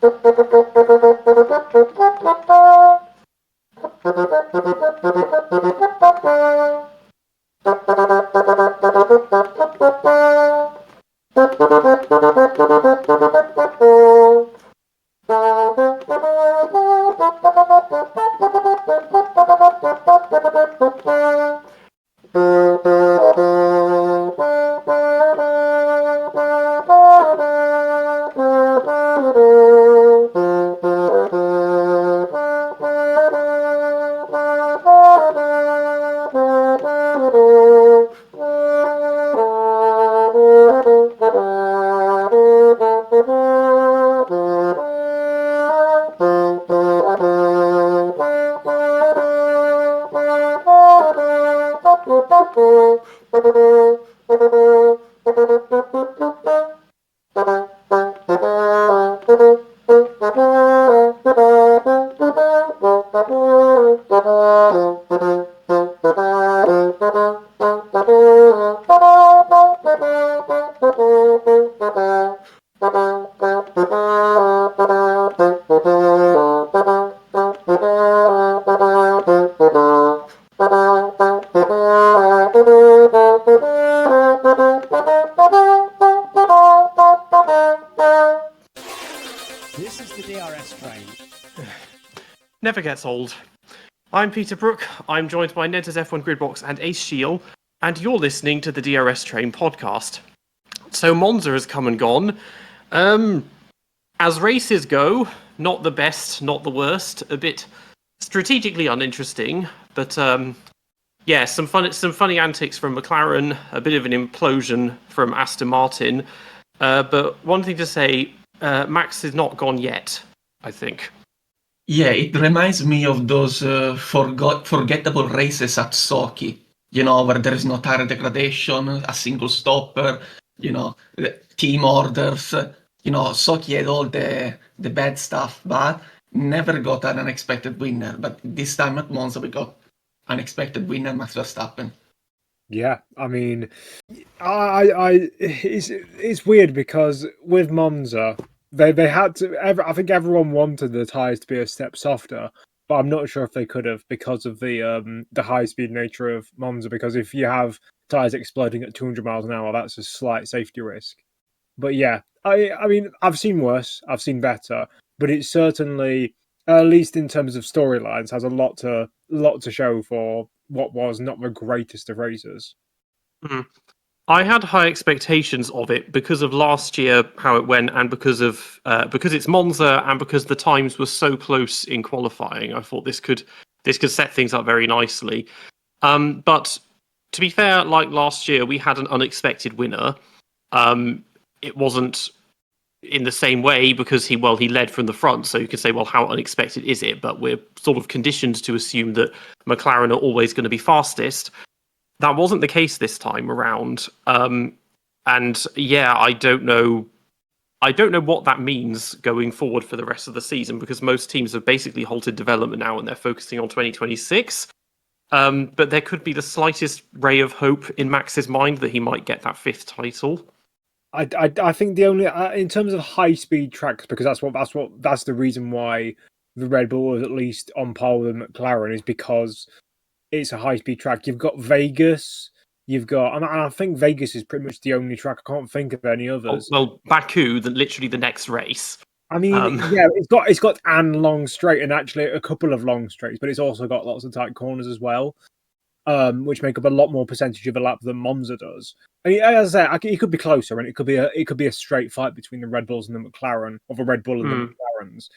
This is the DRS train. Never gets old. I'm Peter Brook. I'm joined by Nedzo's F1 Gridbox and Ace Shield, and you're listening to the DRS Train podcast. So Monza has come and gone. As races go, not the best, not the worst. A bit strategically uninteresting, but yeah, some funny antics from McLaren, a bit of an implosion from Aston Martin. But one thing to say, Max is not gone yet, I think. Yeah, it reminds me of those forgettable races at Sochi, where there is no tire degradation, a single stopper, team orders. Sochi had all the bad stuff, but never got an unexpected winner. But this time at Monza, we got unexpected winner, Max Verstappen. Yeah, I mean, it's weird because with Monza, they had to. I think everyone wanted the tyres to be a step softer, but I'm not sure if they could have because of the high speed nature of Monza. Because if you have tyres exploding at 200 miles an hour, that's a slight safety risk. But yeah, I mean, I've seen worse, I've seen better, but it certainly, at least in terms of storylines, has a lot to show for what was not the greatest of races. I had high expectations of it because of last year, how it went, and because it's Monza and because the times were so close in qualifying. I thought this could set things up very nicely. But to be fair, like last year, we had an unexpected winner. It wasn't in the same way because he led from the front, so you could say, well, how unexpected is it? But we're sort of conditioned to assume that McLaren are always going to be fastest. That wasn't the case this time around. And yeah, I don't know what that means going forward for the rest of the season because most teams have basically halted development now and they're focusing on 2026. But there could be the slightest ray of hope in Max's mind that he might get that fifth title. I think the only in terms of high speed tracks, because that's the reason why the Red Bull was at least on par with McLaren is because it's a high speed track. You've got Vegas, and I think Vegas is pretty much the only track. I can't think of any others. Well, Baku, literally the next race. I mean, yeah, it's got an long straight and actually a couple of long straights, but it's also got lots of tight corners as well, which make up a lot more percentage of a lap than Monza does. I mean, as I say, it could be closer, and it could be a straight fight between the Red Bulls and the McLaren, or the Red Bull and the McLarens.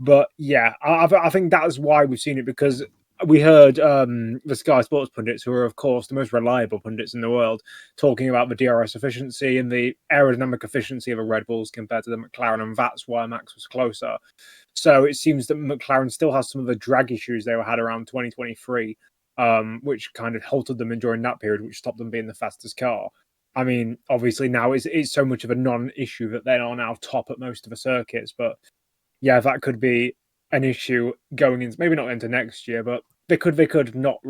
But yeah, I think that's why we've seen it because we heard the Sky Sports pundits, who are of course the most reliable pundits in the world, talking about the DRS efficiency and the aerodynamic efficiency of the Red Bulls compared to the McLaren, and that's why Max was closer. So it seems that McLaren still has some of the drag issues they had around 2023, which kind of halted them during that period, which stopped them being the fastest car. I mean, obviously now it's so much of a non-issue that they are now top at most of the circuits, but yeah, that could be an issue going into maybe not into next year, but they could not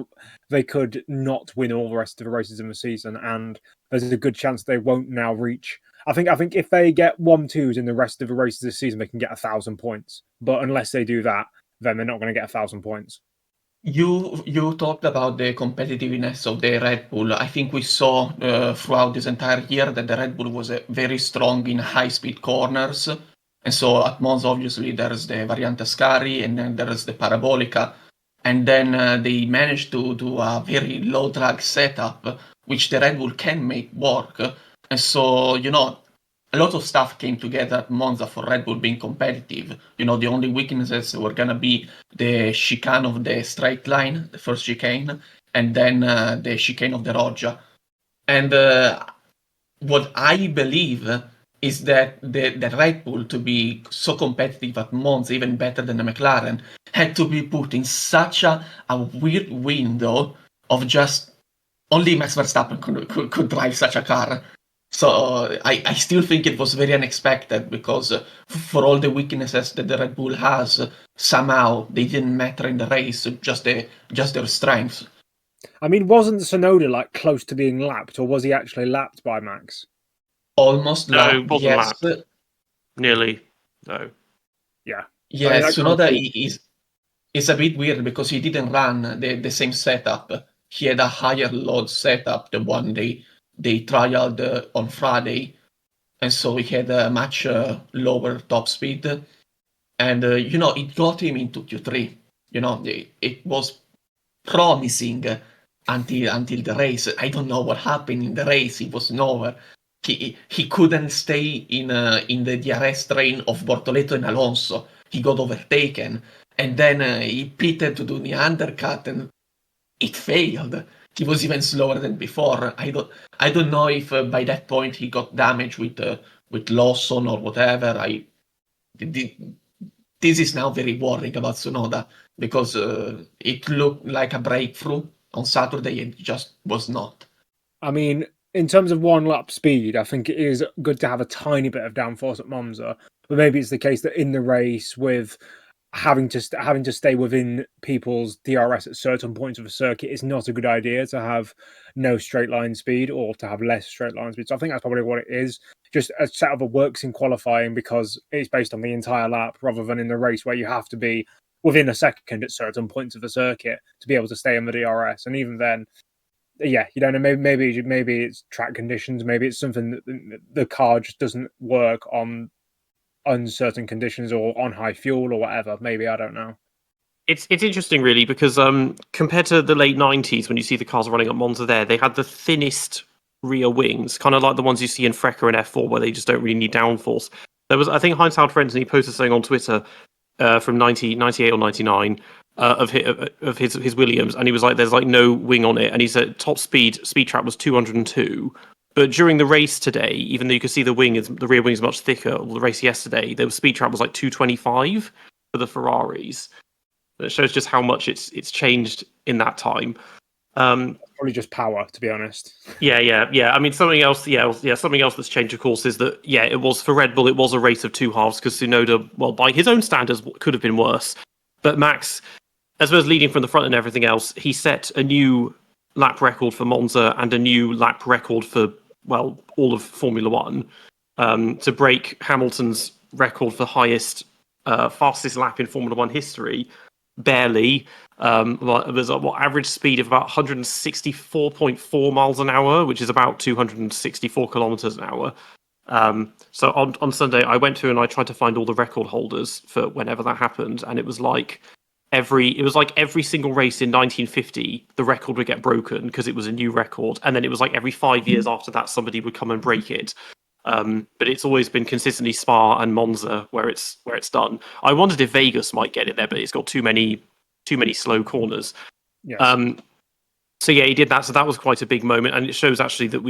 win all the rest of the races in the season, and there's a good chance they won't now reach I think if they get 1-2s in the rest of the races this season, they can get 1,000 points. But unless they do that, then they're not going to get 1,000 points. You talked about the competitiveness of the Red Bull. I think we saw throughout this entire year that the Red Bull was very strong in high-speed corners. And so at Monza, obviously, there's the Variante Ascari, and then there's the Parabolica. And then they managed to do a very low-drag setup, which the Red Bull can make work. And so, a lot of stuff came together at Monza for Red Bull being competitive. The only weaknesses were going to be the chicane of the straight line, the first chicane, and then the chicane of the Roggia. And what I believe is that the Red Bull, to be so competitive at Monza, even better than the McLaren, had to be put in such a weird window of just only Max Verstappen could drive such a car. So I still think it was very unexpected because for all the weaknesses that the Red Bull has, somehow they didn't matter in the race, just their strengths. I mean, wasn't Tsunoda close to being lapped, or was he actually lapped by Max? Almost No, lapped, wasn't yes. lapped. Nearly, no. Yeah. Yeah, Tsunoda is a bit weird because he didn't run the same setup. He had a higher load setup, the one they trialed on Friday, and so he had a much lower top speed, and it got him into Q3. It was promising until the race. I don't know what happened in the race. He was nowhere. He couldn't stay in the DRS train of Bortoleto and Alonso. He got overtaken, and then he pitted to do the undercut, and it failed. He was even slower than before. I don't know if by that point he got damaged with Lawson or whatever. This is now very worrying about Tsunoda because it looked like a breakthrough on Saturday and it just was not. I mean, in terms of one lap speed, I think it is good to have a tiny bit of downforce at Monza, but maybe it's the case that in the race with having to stay within people's DRS at certain points of a circuit is not a good idea to have no straight line speed or to have less straight line speed. So I think that's probably what it is. Just a setup that works in qualifying because it's based on the entire lap rather than in the race where you have to be within a second at certain points of the circuit to be able to stay in the DRS. And even then, yeah, you don't know, maybe it's track conditions, maybe it's something that the car just doesn't work on uncertain conditions or on high fuel or whatever. Maybe, I don't know. It's interesting, really, because compared to the late 90s, when you see the cars running at Monza there, they had the thinnest rear wings, kind of like the ones you see in Frecker and F4, where they just don't really need downforce. There was, I think, Heinz Howard Frentzen, he posted something on Twitter from 98 or 99 of his Williams, and he was like, there's no wing on it, and he said top speed trap was 202. But during the race today, even though you could see the rear wing is much thicker, or the race yesterday, the speed trap was 225 for the Ferraris. That shows just how much it's changed in that time. Probably just power, to be honest. Yeah. I mean, something else that's changed, of course, is that, it was for Red Bull, it was a race of two halves because Tsunoda, well, by his own standards, could have been worse. But Max, as well as leading from the front and everything else, he set a new lap record for Monza and a new lap record for, well, all of Formula One to break Hamilton's record for fastest lap in Formula One history. Barely. There's average speed of about 164.4 miles an hour, which is about 264 kilometers an hour. So on Sunday, I went through and I tried to find all the record holders for whenever that happened, and it was like every single race in 1950, the record would get broken because it was a new record, and then it was every 5 years after that, somebody would come and break it. But it's always been consistently Spa and Monza where it's done. I wondered if Vegas might get it there, but it's got too many slow corners. Yes. So yeah, he did that. So that was quite a big moment, and it shows actually that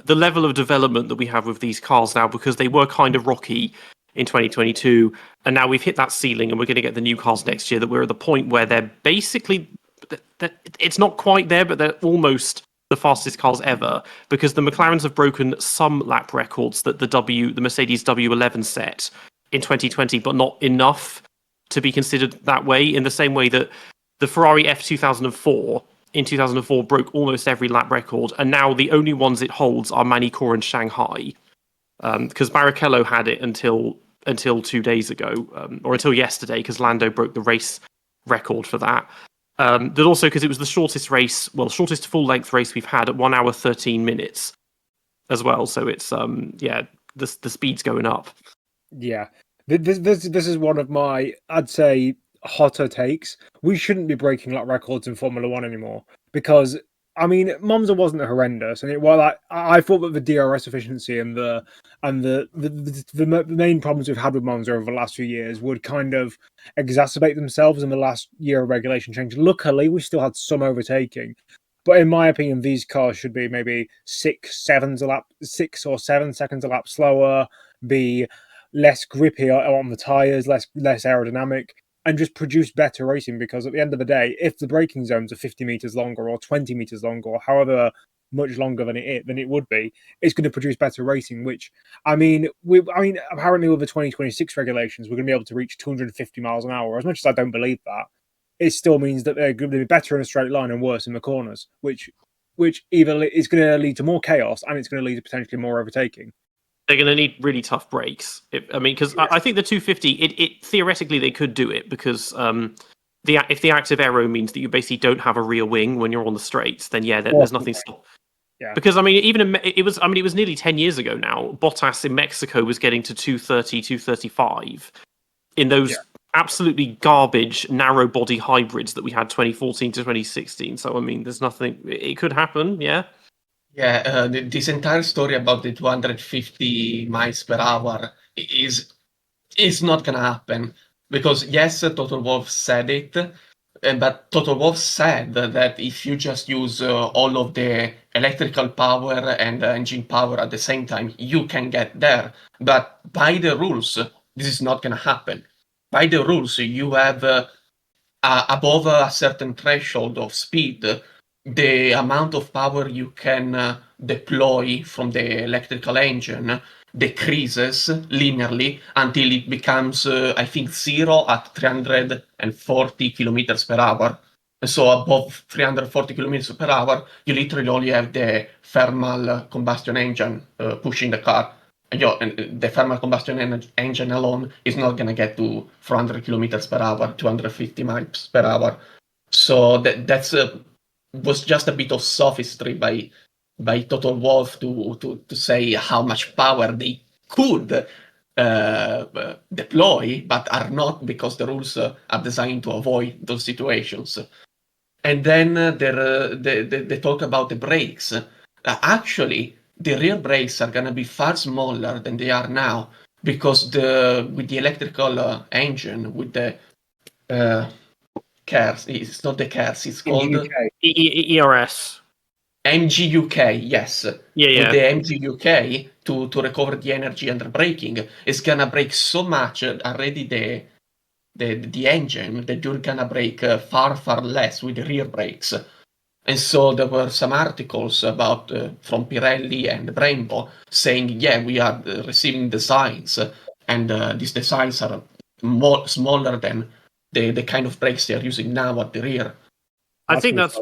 the level of development that we have with these cars now, because they were kind of rocky in 2022, and now we've hit that ceiling, and we're going to get the new cars next year. That we're at the point where they're basically, it's not quite there, but they're almost the fastest cars ever, because the McLarens have broken some lap records that the Mercedes W11 set in 2020, but not enough to be considered that way, in the same way that the Ferrari F2004 in 2004 broke almost every lap record, and now the only ones it holds are Manicourt and Shanghai. because Barrichello had it until 2 days ago, or until yesterday, because Lando broke the race record for that. But also because it was the shortest full length race we've had at 1 hour 13 minutes as well. So it's the speed's going up. Yeah, this is one of my, I'd say, hotter takes. We shouldn't be breaking lap records in Formula One anymore because, I mean, Monza wasn't horrendous, and I thought that the DRS efficiency and the main problems we've had with Monza over the last few years would kind of exacerbate themselves in the last year of regulation change. Luckily, we still had some overtaking. But in my opinion, these cars should be maybe 6 or 7 seconds a lap slower, be less grippy on the tyres, less aerodynamic, and just produce better racing. Because at the end of the day, if the braking zones are 50 meters longer or 20 meters longer or however much longer than it would be, it's going to produce better racing. Which apparently with the 2026 regulations, we're going to be able to reach 250 miles an hour. As much as I don't believe that, it still means that they're going to be better in a straight line and worse in the corners, which either is going to lead to more chaos and it's going to lead to potentially more overtaking. They're going to need really tough brakes. Because I think the 250, it theoretically they could do it because if the active aero means that you basically don't have a rear wing when you're on the straights, then there's nothing stop. Yeah. Because it was nearly 10 years ago now. Bottas in Mexico was getting to 230, 235 in those absolutely garbage narrow body hybrids that we had 2014 to 2016. So there's nothing. It could happen. Yeah. Yeah, this entire story about the 250 miles per hour is not gonna happen because yes, Toto Wolff said it, but Toto Wolff said that if you just use all of the electrical power and engine power at the same time, you can get there. But by the rules, this is not gonna happen. By the rules, you have above a certain threshold of speed, the amount of power you can deploy from the electrical engine decreases linearly until it becomes, I think, 0 at 340 kilometers per hour. So above 340 kilometers per hour, you literally only have the thermal combustion engine pushing the car. And the thermal combustion engine alone is not going to get to 400 kilometers per hour, 250 miles per hour. So that's was just a bit of sophistry by Toto Wolff to say how much power they could deploy, but are not because the rules are designed to avoid those situations. And then they talk about the brakes. Actually, the rear brakes are going to be far smaller than they are now because with the electrical engine, with the KERS, it's not the KERS, it's called ERS. MGUK, yes. Yeah. With the MGUK to recover the energy under braking, it's gonna brake so much already the engine that you're gonna brake far less with the rear brakes. And so there were some articles about from Pirelli and Brembo saying, we are receiving designs, and these designs are smaller than the kind of brakes they are using now at the rear. I think that's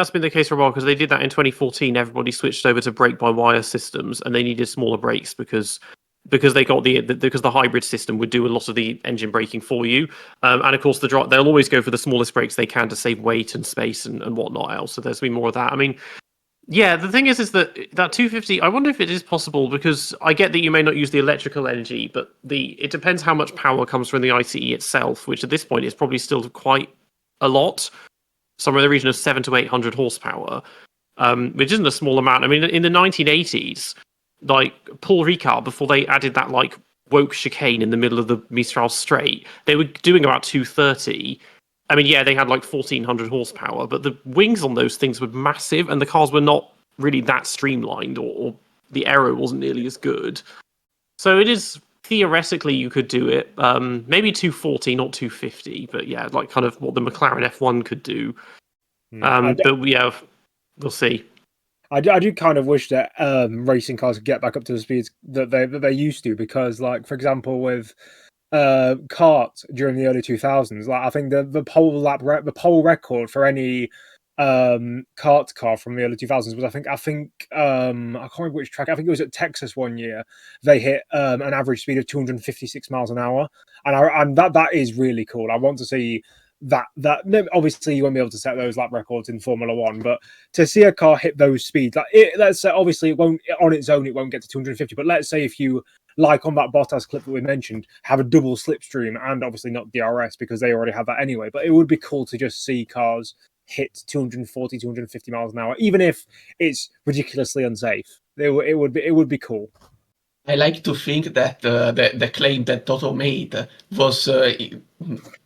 been the case for a while because they did that in 2014. Everybody switched over to brake-by-wire systems, and they needed smaller brakes because they got because the hybrid system would do a lot of the engine braking for you, and of course they'll always go for the smallest brakes they can to save weight and space and whatnot else. So there's been more of that. The thing is that 250. I wonder if it is possible because I get that you may not use the electrical energy, but it depends how much power comes from the ICE itself, which at this point is probably still quite a lot, somewhere in the region of 700 to 800 horsepower, which isn't a small amount. In the 1980s. Paul Ricard, before they added that woke chicane in the middle of the Mistral Straight, they were doing about 230. They had 1,400 horsepower, but the wings on those things were massive, and the cars were not really that streamlined, or the aero wasn't nearly as good. So it is theoretically you could do it, maybe 240, not 250, but kind of what the McLaren F1 could do. We'll see. I do kind of wish that racing cars could get back up to the speeds that they used to, because, for example, with karts during the early 2000s, I think the pole record for any kart car from the early 2000s was I think I can't remember which track. I think it was at Texas one year. They hit an average speed of 256 miles an hour, and that is really cool. I want to see that. No, obviously you won't be able to set those lap records in Formula One, but to see a car hit those speeds, let's say obviously it won't on its own, it won't get to 250. But let's say if you, like on that Bottas clip that we mentioned, have a double slipstream, and obviously not DRS because they already have that anyway. But it would be cool to just see cars hit 240, 250 miles an hour, even if it's ridiculously unsafe. It would be cool. I like to think that the claim that Toto made was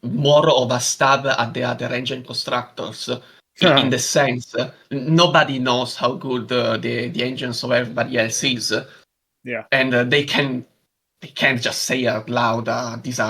more of a stab at the other engine constructors. In the sense, nobody knows how good the engines of everybody else is. Yeah, and they can't just say out loud, these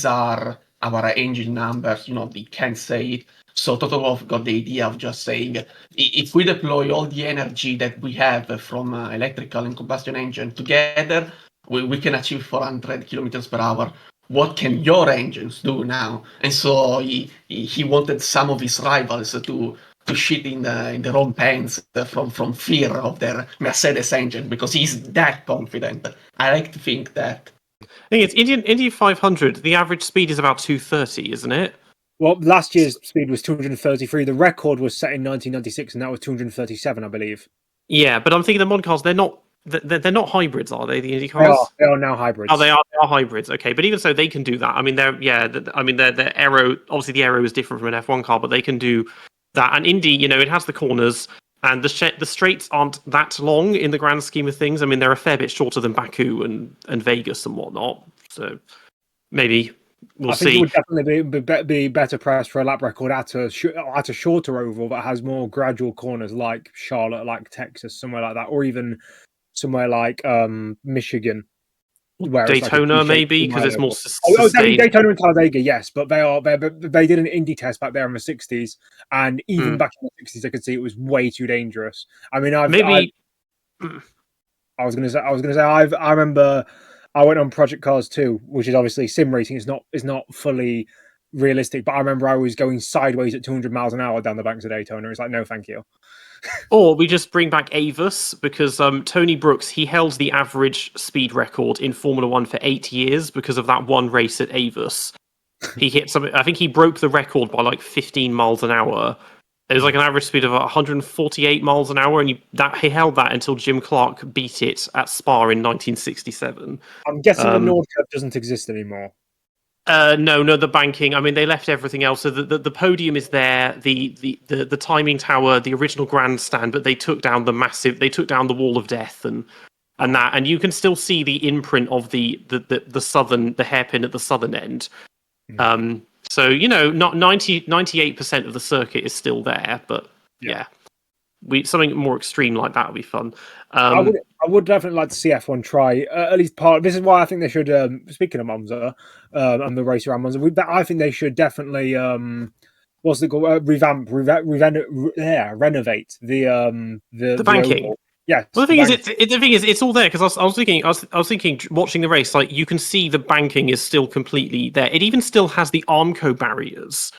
are our engine numbers. They can't say it. So Toto Wolff got the idea of just saying, if we deploy all the energy that we have from electrical and combustion engine together, we can achieve 400 kilometers per hour. What can your engines do now? And so he wanted some of his rivals to shit in their own pants from fear of their Mercedes engine, because he's that confident. I like to think that. I think it's Indy 500. The average speed is about 230, isn't it? Well, last year's speed was 233. The record was set in 1996, and that was 237, I believe. Yeah, but I'm thinking the mod cars, they're not hybrids, are they? The Indy cars? They are now hybrids. Oh, they are hybrids. Okay, but even so, they can do that. I mean, they're aero. Obviously, the aero is different from an F1 car, but they can do that. And Indy, it has the corners, and the straights aren't that long in the grand scheme of things. I mean, they're a fair bit shorter than Baku and Vegas and whatnot. So maybe. I think it would definitely be better pressed for a lap record at a shorter oval that has more gradual corners, like Charlotte, like Texas, somewhere like that, or even somewhere like Michigan, where Daytona, it's like maybe, because it's more sustained. Daytona and Talladega, yes, but they did an Indy test back there in the 60s, and even back in the 60s, I could see it was way too dangerous. I mean, I was going to say, I remember. I went on Project Cars 2, which is obviously sim racing. It's not fully realistic, but I remember I was going sideways at 200 miles an hour down the banks of Daytona. It's like, no, thank you. Or we just bring back Avis, because Tony Brooks, he held the average speed record in Formula One for 8 years because of that one race at Avis. He hit something. I think he broke the record by like 15 miles an hour. It was like an average speed of 148 miles an hour, and he held that until Jim Clark beat it at Spa in 1967. I'm guessing the Nord Curve doesn't exist anymore. No, the banking. I mean, they left everything else. So the podium is there, the timing tower, the original grandstand, but they took down the wall of death and that, and you can still see the imprint of the hairpin at the southern end. So, not 98% of the circuit is still there, but yeah. Something more extreme like that would be fun. I would definitely like to see F1 try at least part. This is why I think they should. Speaking of Monza and the race around Monza, I think they should definitely what's it called? Renovate the banking. Oval. Yeah. Well, the thing is, it's all there, because I was thinking, watching the race, like you can see the banking is still completely there. It even still has the Armco barriers.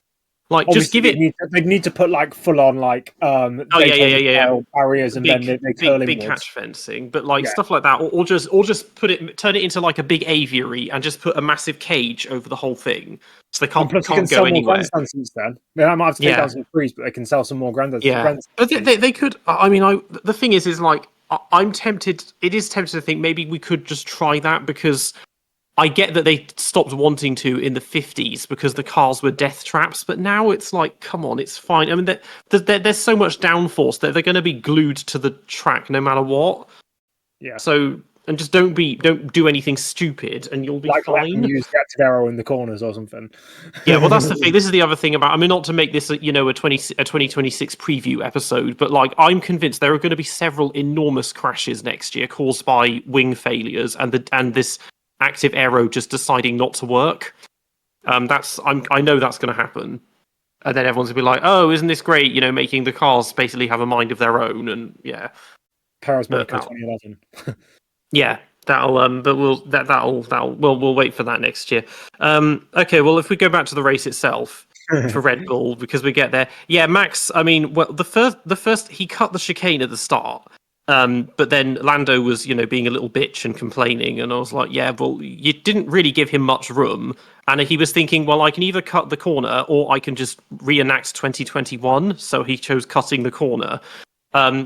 Like, obviously, just give it. They need to put like full on like barriers, and then they curl big inwards. catch fencing, but like stuff like that, or just turn it into like a big aviary and just put a massive cage over the whole thing, so they can't go anywhere. Since then, they might have to take down some trees, but they can sell some more grandstands. Yeah, but they could. I mean, the thing is like I'm tempted. It is tempted to think maybe we could just try that, because I get that they stopped wanting to in the 50s because the cars were death traps, but now it's like, come on, it's fine. I mean, there's so much downforce that they're going to be glued to the track no matter what. Yeah. So, and just don't do anything stupid, and you'll be fine. Use the active arrow in the corners or something. Yeah, well, that's the thing. This is the other thing about. I mean, not to make this a 2026 preview episode, but like I'm convinced there are going to be several enormous crashes next year caused by wing failures and this active aero just deciding not to work. I know that's going to happen, and then everyone's going to be like, "Oh, isn't this great? Making the cars basically have a mind of their own." And yeah, Paris Monaco 2011. Yeah, we'll wait for that next year. Okay, well, if we go back to the race itself, for Red Bull because we get there. Yeah, Max. I mean, well, the first he cut the chicane at the start, but then Lando was being a little bitch and complaining, and I was like, yeah, well, you didn't really give him much room, and he was thinking, well, I can either cut the corner or I can just reenact 2021. So he chose cutting the corner.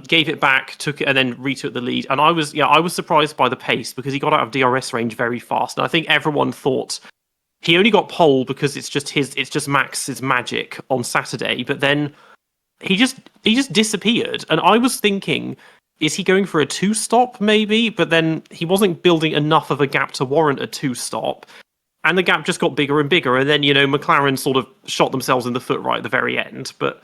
Gave it back, took it, and then retook the lead. And I was surprised by the pace because he got out of DRS range very fast. And I think everyone thought he only got pole because it's just Max's magic on Saturday. But then he just disappeared. And I was thinking, is he going for a 2-stop maybe? But then he wasn't building enough of a gap to warrant a 2-stop. And the gap just got bigger and bigger. And then, McLaren sort of shot themselves in the foot right at the very end. But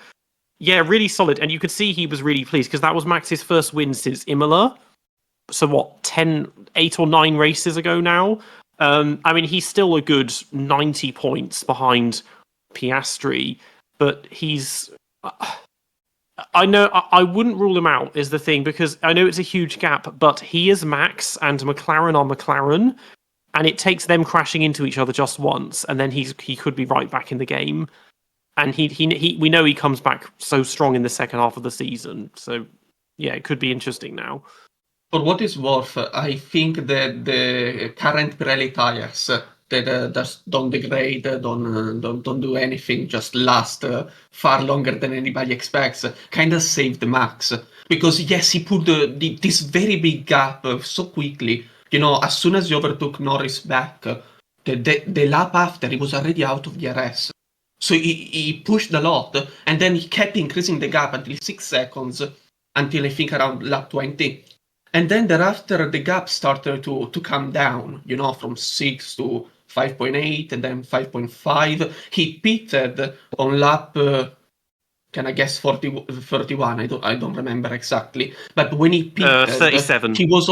yeah, really solid. And you could see he was really pleased because that was Max's first win since Imola. So what, 8 or 9 races ago now? I mean, he's still a good 90 points behind Piastri, but he's... I know I wouldn't rule him out is the thing because I know it's a huge gap, but he is Max and McLaren are McLaren, and it takes them crashing into each other just once, and then he could be right back in the game. And we know he comes back so strong in the second half of the season. So, yeah, it could be interesting now. For what it's worth, I think that the current Pirelli tires that just don't degrade, don't do anything, just last far longer than anybody expects, kind of saved Max. Because, yes, he put this very big gap so quickly. As soon as he overtook Norris back, the lap after, he was already out of DRS. So he pushed a lot, and then he kept increasing the gap until 6 seconds, until I think around lap 20. And then thereafter, the gap started to come down, from 6 to 5.8, and then 5.5. He pitted on lap, can I guess 31? I don't remember exactly. But when he pitted, 37. He was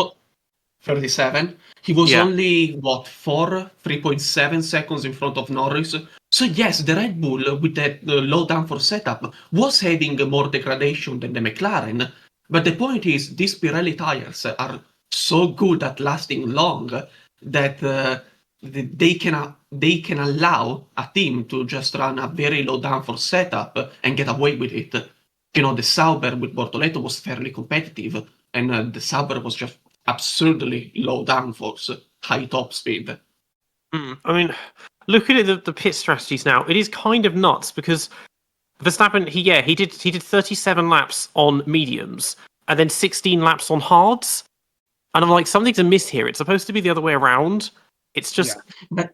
37. He was only 3.7 seconds in front of Norris. So yes, the Red Bull with that low downforce setup was having more degradation than the McLaren. But the point is, these Pirelli tires are so good at lasting long that they can allow a team to just run a very low downforce setup and get away with it. The Sauber with Bortoleto was fairly competitive, and the Sauber was just absurdly low downforce, high top speed. I mean, looking at the pit strategies now, it is kind of nuts because Verstappen, he did 37 laps on mediums and then 16 laps on hards, and I'm like, something's amiss here. It's supposed to be the other way around. It's just, but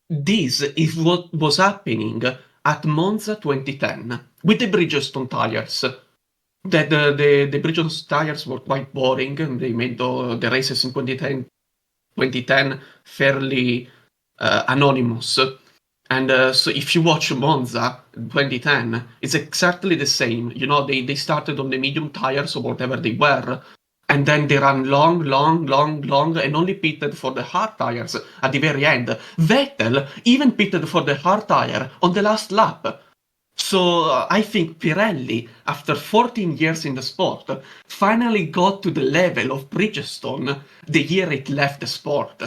this is what was happening at Monza 2010 with the Bridgestone tires. That the Bridgestone tires were quite boring, and they made the races in 2010 fairly anonymous. And so if you watch Monza 2010, it's exactly the same. They started on the medium tires or whatever they were, and then they ran long, and only pitted for the hard tires at the very end. Vettel even pitted for the hard tire on the last lap. So I think Pirelli, after 14 years in the sport, finally got to the level of Bridgestone the year it left the sport.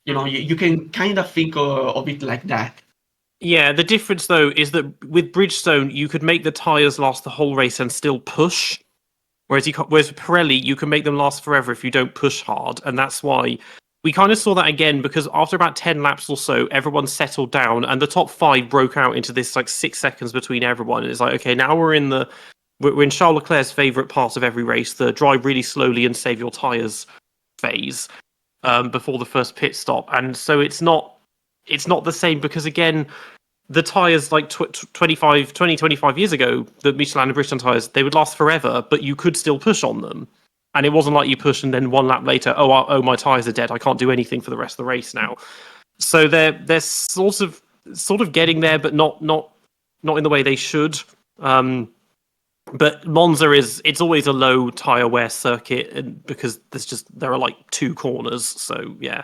You can kind of think of it like that. Yeah, the difference though is that with Bridgestone, you could make the tyres last the whole race and still push. Whereas with Pirelli, you can make them last forever if you don't push hard. And that's why we kind of saw that again, because after about 10 laps or so, everyone settled down and the top 5 broke out into this 6 seconds between everyone. And it's like, okay, now we're in Charles Leclerc's favourite part of every race, the drive really slowly and save your tyres phase before the first pit stop. And so it's not the same because, again, the tyres 25 years ago, the Michelin and Bridgestone tyres, they would last forever, but you could still push on them. And it wasn't like you push and then 1 lap later, oh, my tyres are dead. I can't do anything for the rest of the race now. So they're sort of getting there, but not in the way they should. But Monza it's always a low tyre wear circuit because there are 2 corners. So yeah.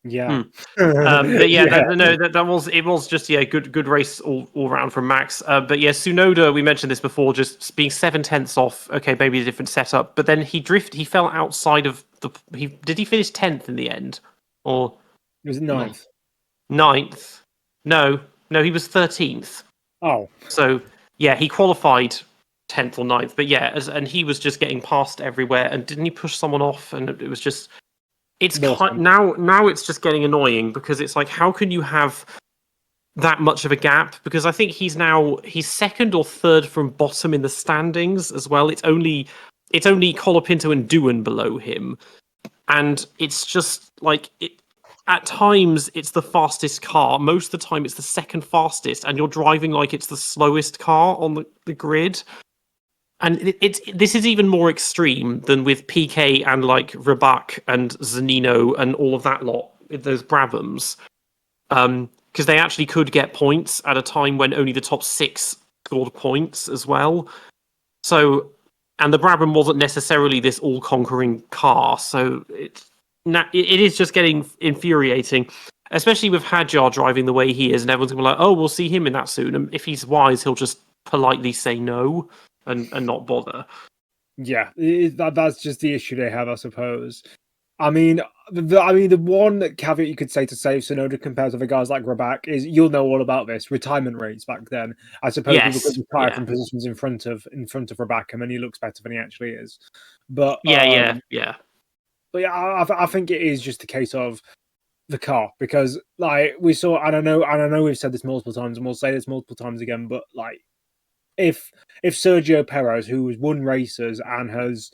Yeah. But yeah, it was just good race all round from Max. But yeah, Tsunoda, we mentioned this before, just being 7/10 off. Okay, maybe a different setup, but then he fell outside of did he finish 10th in the end, or Was it 9th? 9th? No, he was 13th. Oh, So yeah, he qualified 10th or 9th, but yeah, and he was just getting passed everywhere. And didn't he push someone off? And it was just Wilson. now it's just getting annoying because it's like, how can you have that much of a gap? Because I think he's second or third from bottom in the standings as well. It's only Colapinto and Doohan below him, and it's just like at times it's the fastest car. Most of the time it's the second fastest, and you're driving like it's the slowest car on the grid. And this is even more extreme than with PK and like Rabac and Zanino and all of that lot with those Brabhams. Because they actually could get points at a time when only the top 6 scored points as well. So, and the Brabham wasn't necessarily this all-conquering car, so it is just getting infuriating, especially with Hadjar driving the way he is, and everyone's going to be like, oh, we'll see him in that soon. And if he's wise, he'll just politely say no and not bother. Yeah, that's just the issue they have, I suppose. I mean, the one caveat you could say to save Tsunoda compared to the guys like Rabac is you'll know all about this retirement rates back then. I suppose Yes, people could retire from positions in front of Rabac, and he looks better than he actually is. But yeah. But yeah, I think it is just a case of the car, because like we saw, and I know we've said this multiple times, and we'll say this multiple times again, but like if Sergio Perez, who has won races and has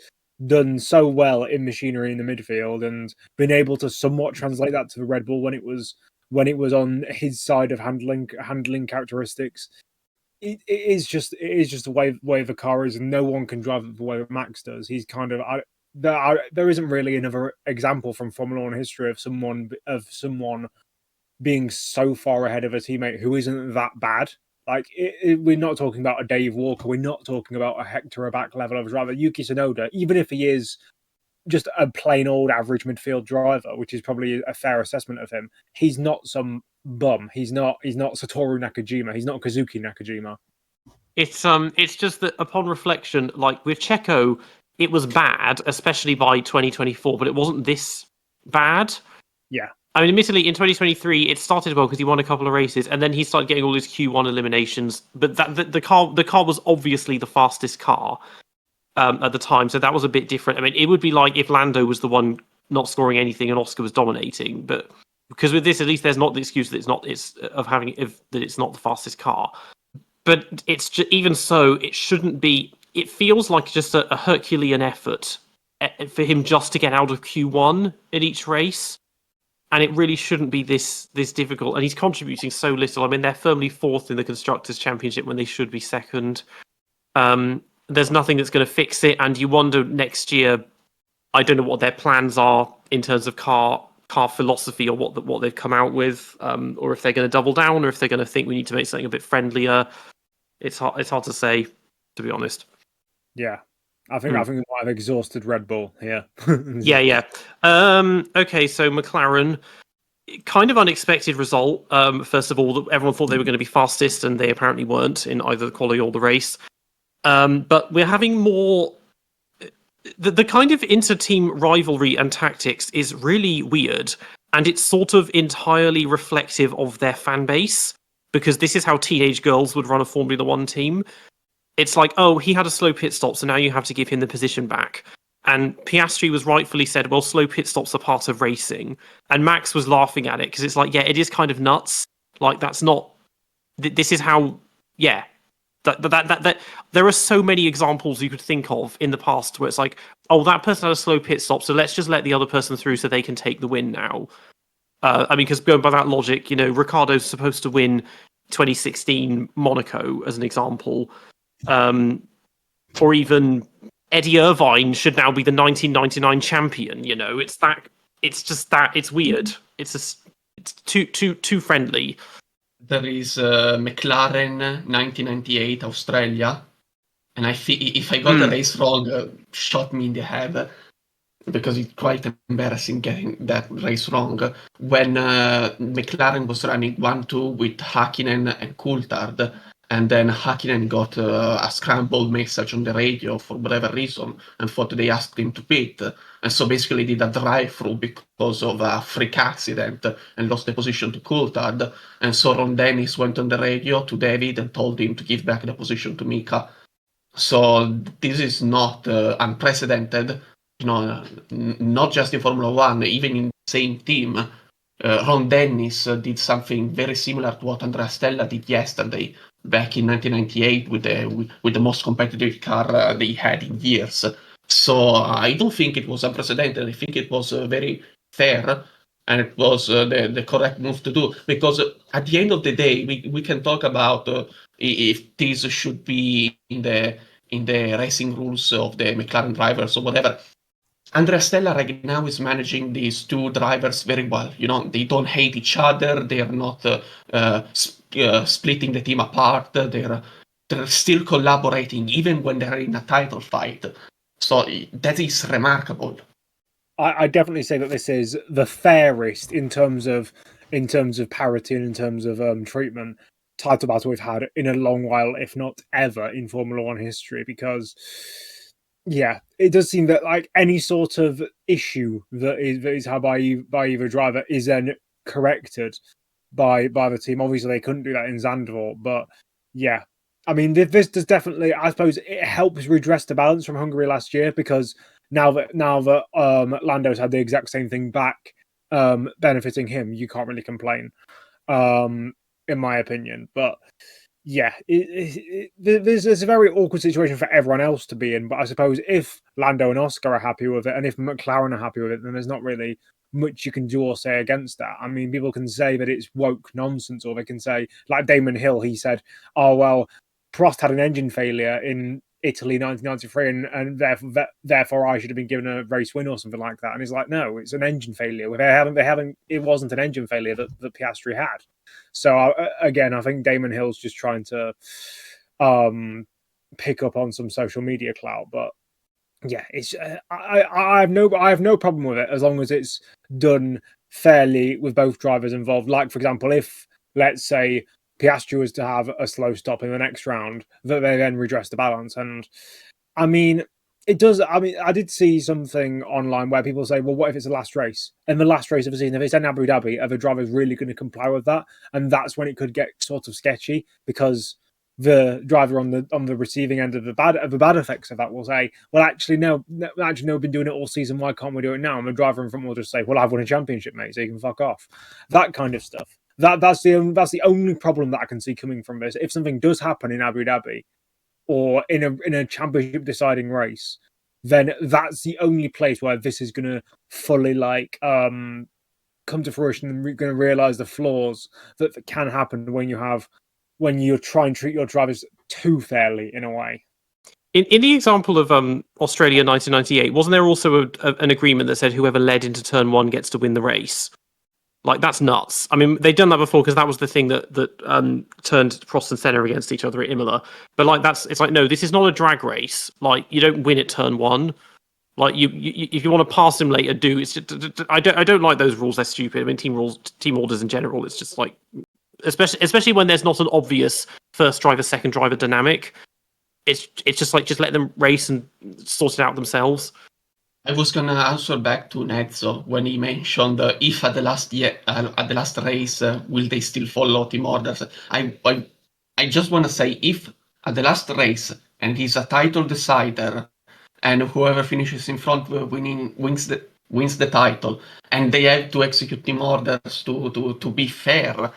done so well in machinery in the midfield and been able to somewhat translate that to the Red Bull when it was on his side of handling characteristics, it is just the way the car is, and no one can drive it the way Max does. He's kind of there isn't really another example from Formula One history of someone being so far ahead of a teammate who isn't that bad. Like, we're not talking about a Dave Walker. We're not talking about a Hector Rabac level of driver. Yuki Tsunoda, even if he is just a plain old average midfield driver, which is probably a fair assessment of him, he's not some bum. He's not Satoru Nakajima. He's not Kazuki Nakajima. It's just that upon reflection, like with Checo, it was bad, especially by 2024, but it wasn't this bad. Yeah. I mean, admittedly, in 2023, it started well because he won a couple of races, and then he started getting all his Q1 eliminations. But the car was obviously the fastest car at the time, so that was a bit different. I mean, it would be like if Lando was the one not scoring anything and Oscar was dominating. But because with this, at least there's not the excuse that it's not the fastest car. But it's even so, it shouldn't be. It feels like just a Herculean effort for him just to get out of Q1 in each race. And it really shouldn't be this difficult. And he's contributing so little. I mean, they're firmly fourth in the Constructors' Championship when they should be second. There's nothing that's going to fix it. And you wonder next year, I don't know what their plans are in terms of car philosophy or what they've come out with, or if they're going to double down, or if they're going to think we need to make something a bit friendlier. It's hard to say, to be honest. Yeah. I think we might have exhausted Red Bull here. Yeah. Okay, so McLaren, kind of unexpected result. First of all, everyone thought they were going to be fastest, and they apparently weren't in either the quali or the race. But we're having more. The kind of inter-team rivalry and tactics is really weird, and it's sort of entirely reflective of their fan base, because this is how teenage girls would run a Formula One team. It's like, oh, he had a slow pit stop, so now you have to give him the position back. And Piastri was rightfully said, well, slow pit stops are part of racing. And Max was laughing at it, because it's like, yeah, it is kind of nuts. Like, that's not... This is how... Yeah. That there are so many examples you could think of in the past where it's like, oh, that person had a slow pit stop, so let's just let the other person through so they can take the win now. I mean, because going by that logic, Ricciardo's supposed to win 2016 Monaco, as an example. Or even Eddie Irvine should now be the 1999 champion. It's weird. It's too friendly. There is McLaren 1998 Australia, and if I got the race wrong, shot me in the head, because it's quite embarrassing getting that race wrong. When McLaren was running 1-2 with Hakkinen and Coulthard, and then Hakkinen got a scrambled message on the radio for whatever reason, and thought they asked him to pit, and so basically did a drive-through because of a freak accident and lost the position to Coulthard, and so Ron Dennis went on the radio to David and told him to give back the position to Mika. So this is not unprecedented, not just in Formula One, even in the same team. Ron Dennis did something very similar to what Andrea Stella did yesterday, back in 1998 with the most competitive car they had in years. So I don't think it was unprecedented. I think it was very fair, and it was the correct move to do. Because at the end of the day, we can talk about if this should be in the racing rules of the McLaren drivers or whatever. Andrea Stella right now is managing these two drivers very well. They don't hate each other. They are not splitting the team apart. They're still collaborating even when they're in a title fight. So that is remarkable. I definitely say that this is the fairest in terms of parity and in terms of treatment title battle we've had in a long while, if not ever, in Formula One history. Because yeah, it does seem that like any sort of issue that is had by either driver is then corrected by the team. Obviously, they couldn't do that in Zandvoort, but yeah, I mean, this does definitely. I suppose it helps redress the balance from Hungary last year, because now that Lando's had the exact same thing back, benefiting him, you can't really complain, in my opinion. But yeah, there's a very awkward situation for everyone else to be in. But I suppose if Lando and Oscar are happy with it, and if McLaren are happy with it, then there's not really much you can do or say against that. I mean, people can say that it's woke nonsense, or they can say, like Damon Hill, he said, "Oh well, Prost had an engine failure in Italy 1993, and therefore I should have been given a race win or something like that." And he's like, "No, it's an engine failure. They haven't. It wasn't an engine failure that Piastri had." So again, I think Damon Hill's just trying to pick up on some social media clout, but yeah, it's I have no problem with it as long as it's done fairly with both drivers involved. Like, for example, if let's say Piastri was to have a slow stop in the next round, that they then redress the balance. And I mean, it does. I mean, I did see something online where people say, well, what if it's the last race? And the last race of the season, if it's in Abu Dhabi, are the drivers really going to comply with that? And that's when it could get sort of sketchy, because the driver on the receiving end of the bad effects of that will say, well, actually, no, we've been doing it all season. Why can't we do it now? And the driver in front will just say, well, I've won a championship, mate, so you can fuck off. That kind of stuff. That's the only problem that I can see coming from this. If something does happen in Abu Dhabi, or in a championship deciding race, then that's the only place where this is going to fully come to fruition, and we're going to realize the flaws that can happen when you try and treat your drivers too fairly in a way. In the example of Australia 1998, wasn't there also an agreement that said whoever led into turn one gets to win the race? Like, that's nuts. I mean, they'd done that before because that was the thing that turned Prost and Senna against each other at Imola. But like, it's like, no, this is not a drag race. Like, you don't win at turn one. Like, you if you want to pass him later, do. It's just, I don't like those rules. They're stupid. I mean, team orders in general. It's just like, especially when there's not an obvious first driver, second driver dynamic. It's just like, just let them race and sort it out themselves. I was gonna answer back to Nedzo when he mentioned if at the last race will they still follow team orders. I just want to say, if at the last race and he's a title decider, and whoever finishes in front wins the title, and they have to execute team orders to be fair,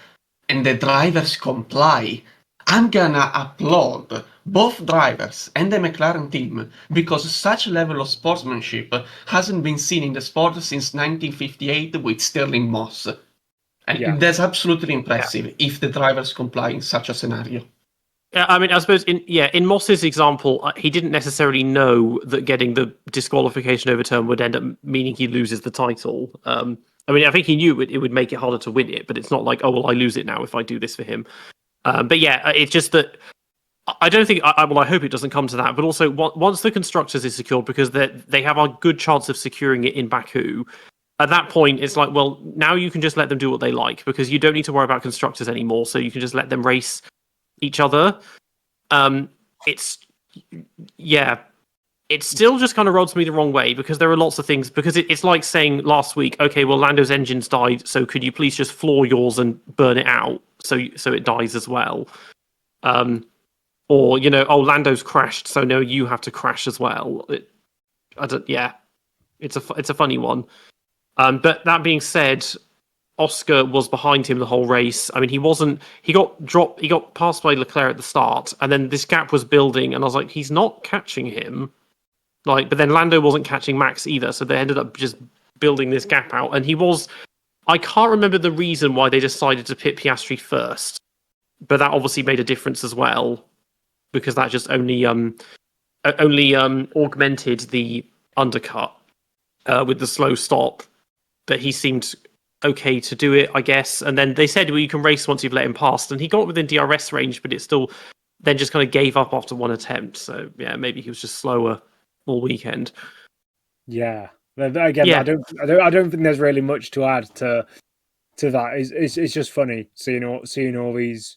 and the drivers comply, I'm gonna applaud both drivers and the McLaren team, because such level of sportsmanship hasn't been seen in the sport since 1958 with Stirling Moss. And that's absolutely impressive if the drivers comply in such a scenario. Yeah, I mean, I suppose in Moss's example, he didn't necessarily know that getting the disqualification overturned would end up meaning he loses the title. I mean, I think he knew it would make it harder to win it, but it's not like, oh, well, I lose it now if I do this for him. But yeah, it's just that I don't think. I hope it doesn't come to that. But also, once the constructors is secured, because they have a good chance of securing it in Baku. At that point, it's like, well, now you can just let them do what they like, because you don't need to worry about constructors anymore. So you can just let them race each other. It's it still just kind of rubs me the wrong way because there are lots of things. Because it's like saying last week, okay, well, Lando's engine's died, so could you please just floor yours and burn it out so it dies as well? Or oh, Lando's crashed, so no, you have to crash as well. It's a funny one. But that being said, Oscar was behind him the whole race. I mean, he got passed by Leclerc at the start, and then this gap was building, and I was like, he's not catching him. But then Lando wasn't catching Max either, so they ended up just building this gap out. And I can't remember the reason why they decided to pit Piastri first, but that obviously made a difference as well, because that just only augmented the undercut with the slow stop. But he seemed okay to do it, I guess. And then they said, well, you can race once you've let him past, and he got within DRS range, but it still then just kind of gave up after one attempt. So yeah, maybe he was just slower all weekend. Yeah. Again, Yeah. I don't think there's really much to add to that. It's just funny seeing all these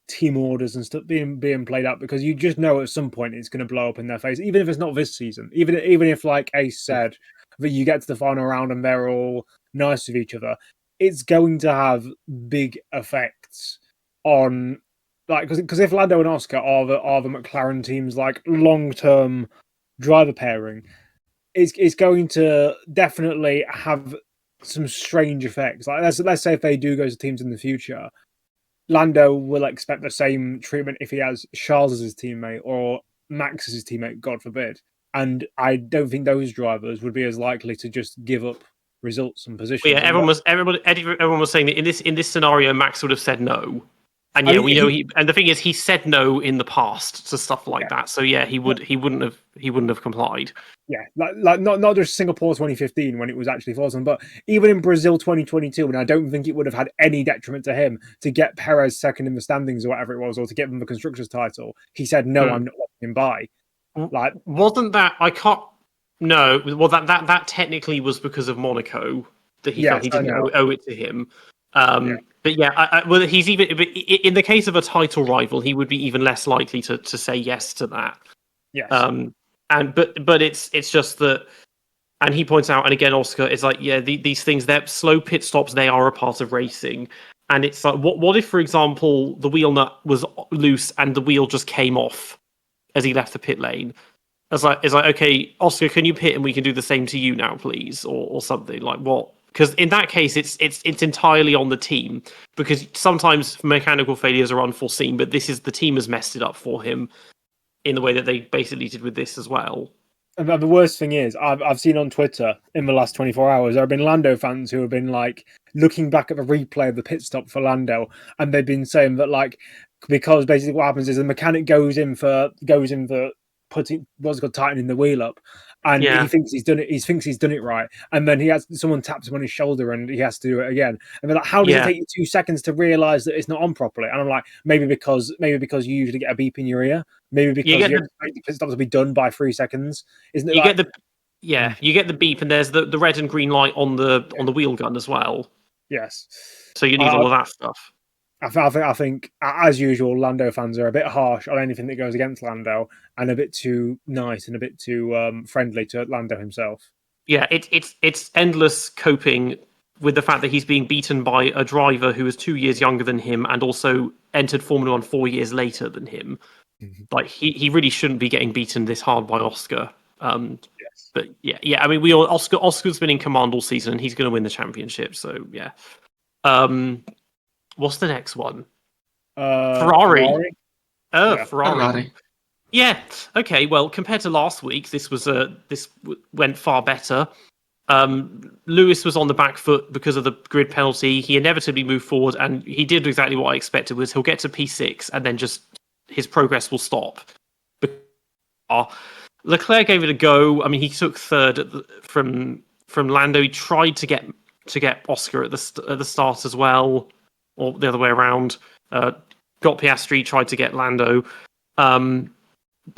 team orders and stuff being played out, because you just know at some point it's going to blow up in their face, even if it's not this season. Even if, like Ace said, that you get to the final round and they're all nice with each other, it's going to have big effects on, like, because if Lando and Oscar are the McLaren team's like long-term driver pairing, it's going to definitely have some strange effects. Like let's say if they do go to teams in the future, Lando will expect the same treatment if he has Charles as his teammate or Max as his teammate, God forbid. And I don't think those drivers would be as likely to just give up results and positions. Well, yeah, everyone was saying that in this scenario, Max would have said no. And yeah, we know and the thing is, he said no in the past to stuff like that. So yeah, he wouldn't have complied. Yeah, like not just Singapore 2015 when it was actually forced on, but even in Brazil 2022, and I don't think it would have had any detriment to him to get Perez second in the standings or whatever it was, or to get him the constructors title. He said no, I'm not letting him by. Like, wasn't that I can't? No, well that technically was because of Monaco that he felt he didn't owe it to him. But yeah, well, he's even in the case of a title rival, he would be even less likely to say yes to that. Yes. But it's just that, and he points out, and again, Oscar is like, yeah, these things, they're slow pit stops, they are a part of racing, and it's like, what if, for example, the wheel nut was loose and the wheel just came off as he left the pit lane? It's like, okay, Oscar, can you pit and we can do the same to you now, please, or something like what? Because in that case, it's entirely on the team, because sometimes mechanical failures are unforeseen, but this is the team has messed it up for him in the way that they basically did with this as well. And the worst thing is, I've seen on Twitter in the last 24 hours, there have been Lando fans who have been like looking back at the replay of the pit stop for Lando, and they've been saying that, like, because basically what happens is the mechanic goes in for putting what's called tightening the wheel up, and he thinks he's done it. He thinks he's done it right, and then someone taps him on his shoulder, and he has to do it again. And they're like, "How does it take you 2 seconds to realize that it's not on properly?" And I'm like, maybe because you usually get a beep in your ear. Maybe because you expect the pit stop to be done by 3 seconds. Isn't it? You get the beep, and there's the red and green light on the wheel gun as well. Yes. So you need all of that stuff. I think, as usual, Lando fans are a bit harsh on anything that goes against Lando, and a bit too nice and a bit too friendly to Lando himself. Yeah, it's endless coping with the fact that he's being beaten by a driver who is 2 years younger than him and also entered Formula 1 4 years later than him. Mm-hmm. Like, he really shouldn't be getting beaten this hard by Oscar. Yes. But yeah. I mean, Oscar's been in command all season, and he's going to win the championship. So yeah. What's the next one? Ferrari. Ferrari. Yeah. Okay. Well, compared to last week, this went far better. Lewis was on the back foot because of the grid penalty. He inevitably moved forward, and he did exactly what I expected. Was he'll get to P6, and then just his progress will stop. Leclerc gave it a go. I mean, he took third from Lando. He tried to get Oscar at the start as well, or the other way around. Got Piastri, tried to get Lando, and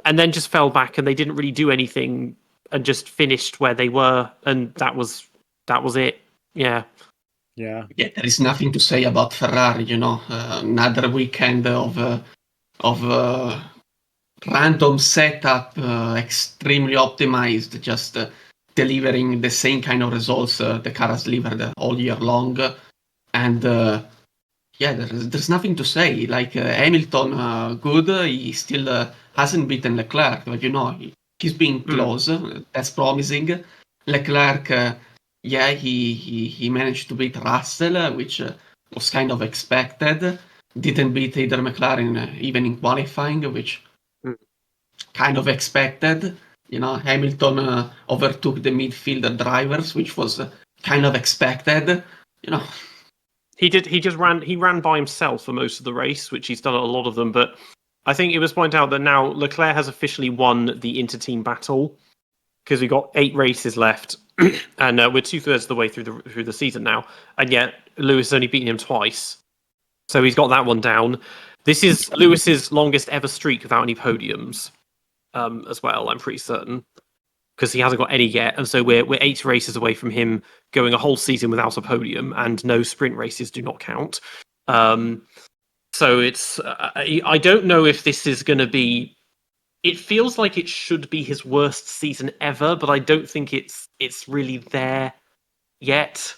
then just fell back, and they didn't really do anything, and just finished where they were, and that was it. Yeah. Yeah. Yeah, there is nothing to say about Ferrari. Another weekend of random setup, extremely optimized, just delivering the same kind of results the car has delivered all year long. And yeah, there's nothing to say. Like Hamilton, good. He still hasn't beaten Leclerc, but he's been close. That's promising. Leclerc, yeah, he managed to beat Russell, which was kind of expected. Didn't beat either McLaren, even in qualifying, which kind of expected. Hamilton overtook the midfield drivers, which was kind of expected. He ran by himself for most of the race, which he's done at a lot of them. But I think it was pointed out that now Leclerc has officially won the inter-team battle because we've got 8 races left, and we're 2/3 of the way through the season now, and yet Lewis has only beaten him twice, so he's got that one down. This is Lewis's longest ever streak without any podiums, as well. I'm pretty certain, because he hasn't got any yet, and so we're 8 races away from him going a whole season without a podium, and no sprint races do not count. So it's I don't know if this is going to be. It feels like it should be his worst season ever, but I don't think it's really there yet.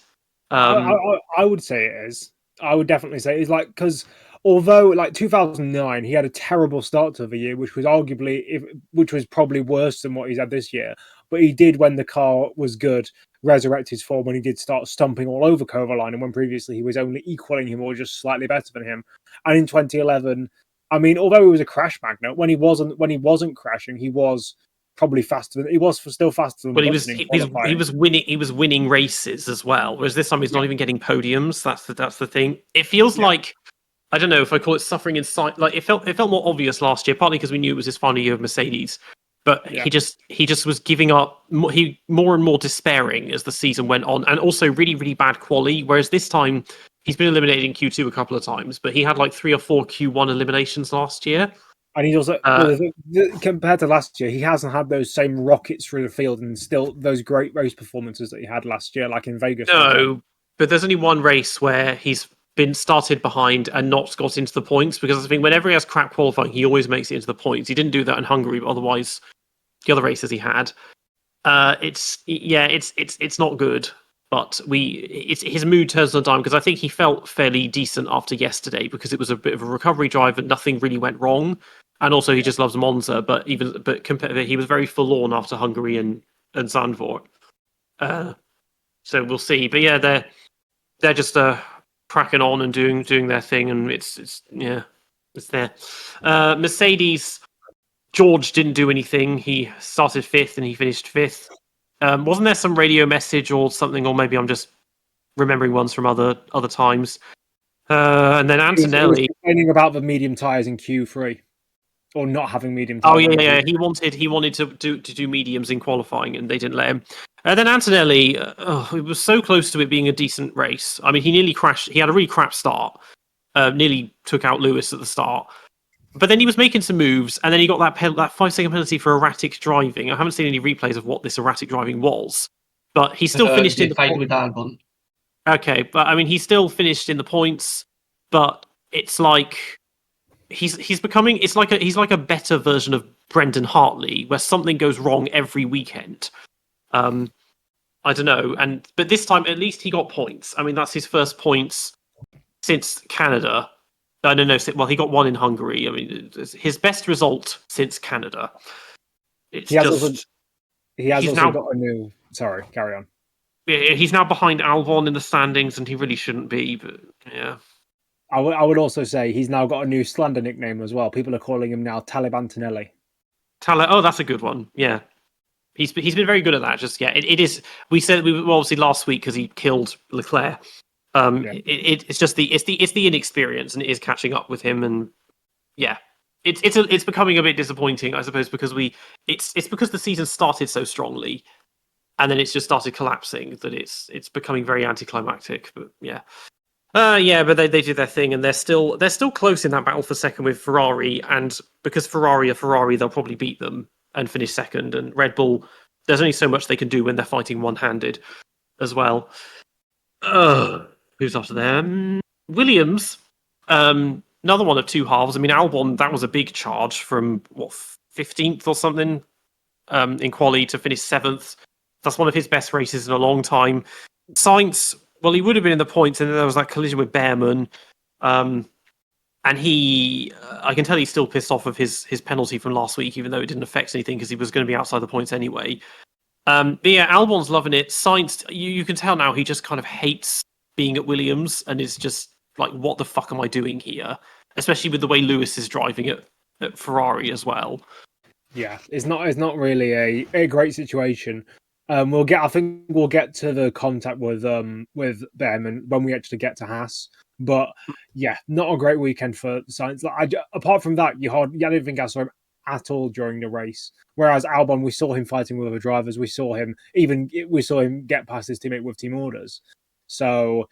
I would say it is. I would definitely say it's like, because although like 2009 he had a terrible start to the year, which was probably worse than what he's had this year, but he did, when the car was good, resurrect his form when he did start stumping all over Kovalainen, when previously he was only equaling him or just slightly better than him. And in 2011, I mean, although he was a crash magnet, when he wasn't crashing, he was probably faster than he was still faster than. But he was winning races as well. Whereas this time he's not even getting podiums. That's the thing. It feels like, I don't know if I call it suffering in sight. Like it felt more obvious last year, partly because we knew it was his final year of Mercedes. But he just was giving up. He more and more despairing as the season went on, and also really, really bad quali. Whereas this time he's been eliminated in Q2 a couple of times, but he had like 3 or 4 Q1 eliminations last year. And he's also, compared to last year, he hasn't had those same rockets through the field and still those great race performances that he had last year, like in Vegas. No, but there's only one race where he's been started behind and not got into the points, because I think whenever he has crap qualifying, he always makes it into the points. He didn't do that in Hungary, but otherwise, the other races he had, it's not good. But his mood turns on a dime, because I think he felt fairly decent after yesterday, because it was a bit of a recovery drive and nothing really went wrong. And also he just loves Monza, but he was very forlorn after Hungary and Zandvoort. So we'll see. But yeah, they're just cracking on and doing their thing, and it's there. Mercedes, George didn't do anything. He started 5th and he finished 5th. Wasn't there some radio message or something, or maybe I'm just remembering ones from other times? And then Antonelli he was complaining about the medium tires in Q3, or not having medium tires. Oh yeah. He wanted to do mediums in qualifying, and they didn't let him. And then Antonelli, it was so close to it being a decent race. I mean, he nearly crashed. He had a really crap start. Nearly took out Lewis at the start. But then he was making some moves, and then he got that 5-second penalty for erratic driving. I haven't seen any replays of what this erratic driving was, but he still finished in the fight with Albon. Okay, but I mean, he still finished in the points. But it's like he's becoming. He's like a better version of Brendan Hartley, where something goes wrong every weekend. I don't know, but this time at least he got points. I mean, that's his first points since Canada. I don't know. Well, he got 1 in Hungary. I mean, it's his best result since Canada. He has also got a new. Sorry, carry on. Yeah, he's now behind Albon in the standings, and he really shouldn't be. But yeah, I would also say he's now got a new slander nickname as well. People are calling him now Talib Antonelli. Oh, that's a good one. Yeah, he's been very good at that. Just it is. We said obviously last week because he killed Leclerc. It's just the inexperience, and it is catching up with him, and it's becoming a bit disappointing, I suppose, because it's because the season started so strongly, and then it's just started collapsing, that it's becoming very anticlimactic. But but they did their thing, and they're still close in that battle for second with Ferrari, and because Ferrari are Ferrari, they'll probably beat them and finish second. And Red Bull, there's only so much they can do when they're fighting one-handed as well. Who's after them? Williams. Another one of two halves. I mean, Albon, that was a big charge from, 15th or something in quali to finish 7th. That's one of his best races in a long time. Sainz, well, he would have been in the points, and then there was that collision with Behrman. And I can tell he's still pissed off of his penalty from last week, even though it didn't affect anything because he was going to be outside the points anyway. But yeah, Albon's loving it. Sainz, you can tell now he just kind of hates being at Williams and is just like, what the fuck am I doing here? Especially with the way Lewis is driving at Ferrari as well. Yeah, it's not really a great situation. I think we'll get to the contact with them and when we actually get to Haas. But yeah, not a great weekend for Sainz. Apart from that, I didn't think I saw him at all during the race. Whereas Albon, we saw him fighting with other drivers. We saw him get past his teammate with team orders. So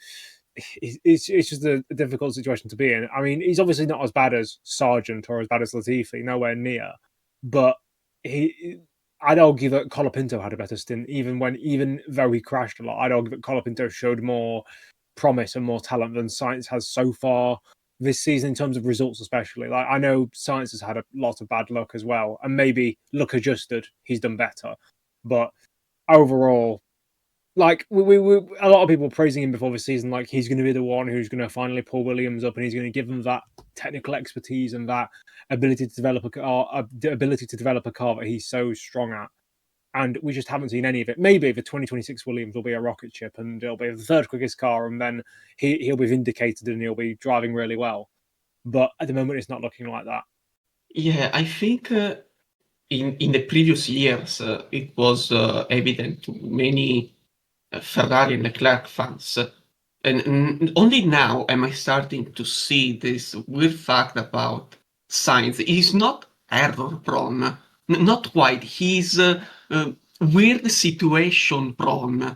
it's just a difficult situation to be in. I mean, he's obviously not as bad as Sargent or as bad as Latifi, nowhere near. But I'd argue that Colapinto had a better stint, even though he crashed a lot. I'd argue that Colapinto showed more promise and more talent than Sainz has so far this season in terms of results, especially. Like, I know Sainz has had a lot of bad luck as well, and maybe luck adjusted, he's done better. But overall, like we a lot of people praising him before the season, like he's going to be the one who's going to finally pull Williams up, and he's going to give them that technical expertise and that ability to develop a car that he's so strong at. And we just haven't seen any of it. Maybe the 2026 Williams will be a rocket ship and it'll be the third quickest car, and then he'll be vindicated and he'll be driving really well. But at the moment, it's not looking like that. Yeah, I think in the previous years, it was evident to many Ferrari and Leclerc fans. And only now am I starting to see this weird fact about Sainz. He's not error prone, not quite. He's weird situation prone.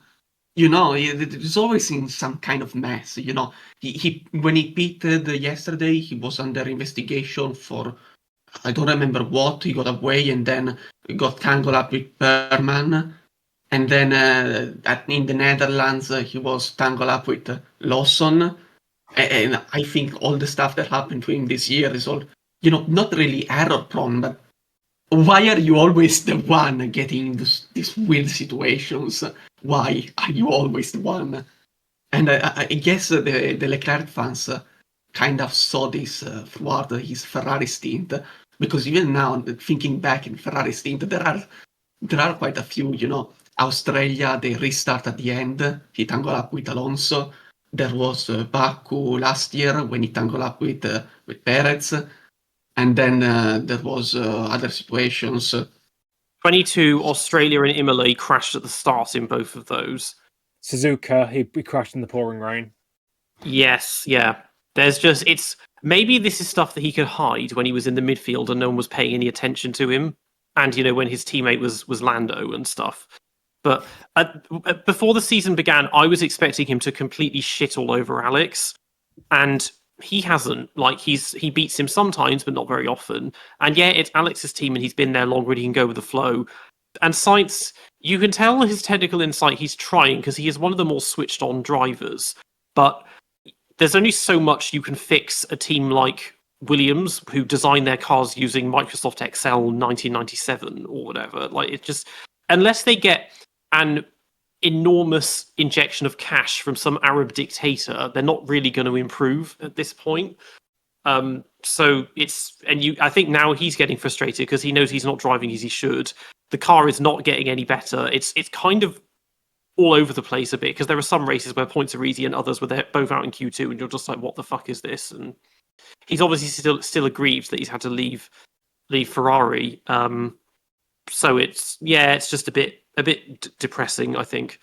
You know, he's always in some kind of mess. You know, he when he pitted yesterday, he was under investigation for I don't remember what. He got away and then got tangled up with Berman. And then in the Netherlands, he was tangled up with Lawson. And I think all the stuff that happened to him this year is all, not really error prone, but why are you always the one getting these weird situations? Why are you always the one? And I guess the Leclerc fans kind of saw this throughout his Ferrari stint, because even now, thinking back in Ferrari stint, there are quite a few, Australia, they restart at the end. He tangled up with Alonso. There was Baku last year when he tangled up with Perez. And then there was other situations. 22, Australia and Imola, he crashed at the start in both of those. Suzuka, he crashed in the pouring rain. Yes, yeah. Maybe this is stuff that he could hide when he was in the midfield and no one was paying any attention to him. And, when his teammate was Lando and stuff. But before the season began, I was expecting him to completely shit all over Alex. And he hasn't. Like, he beats him sometimes, but not very often. And yeah, it's Alex's team and he's been there longer and he can go with the flow. And Sainz, you can tell his technical insight, he's trying, because he is one of the more switched on drivers. But there's only so much you can fix a team like Williams, who designed their cars using Microsoft Excel 1997 or whatever. Like, it just, unless they get an enormous injection of cash from some Arab dictator, they're not really going to improve at this point. So I think now he's getting frustrated because he knows he's not driving as he should. The car is not getting any better. It's kind of all over the place a bit, because there are some races where points are easy and others where they're both out in Q2 and you're just like, what the fuck is this? And he's obviously still aggrieved that he's had to leave Ferrari. So it's just a bit depressing, I think.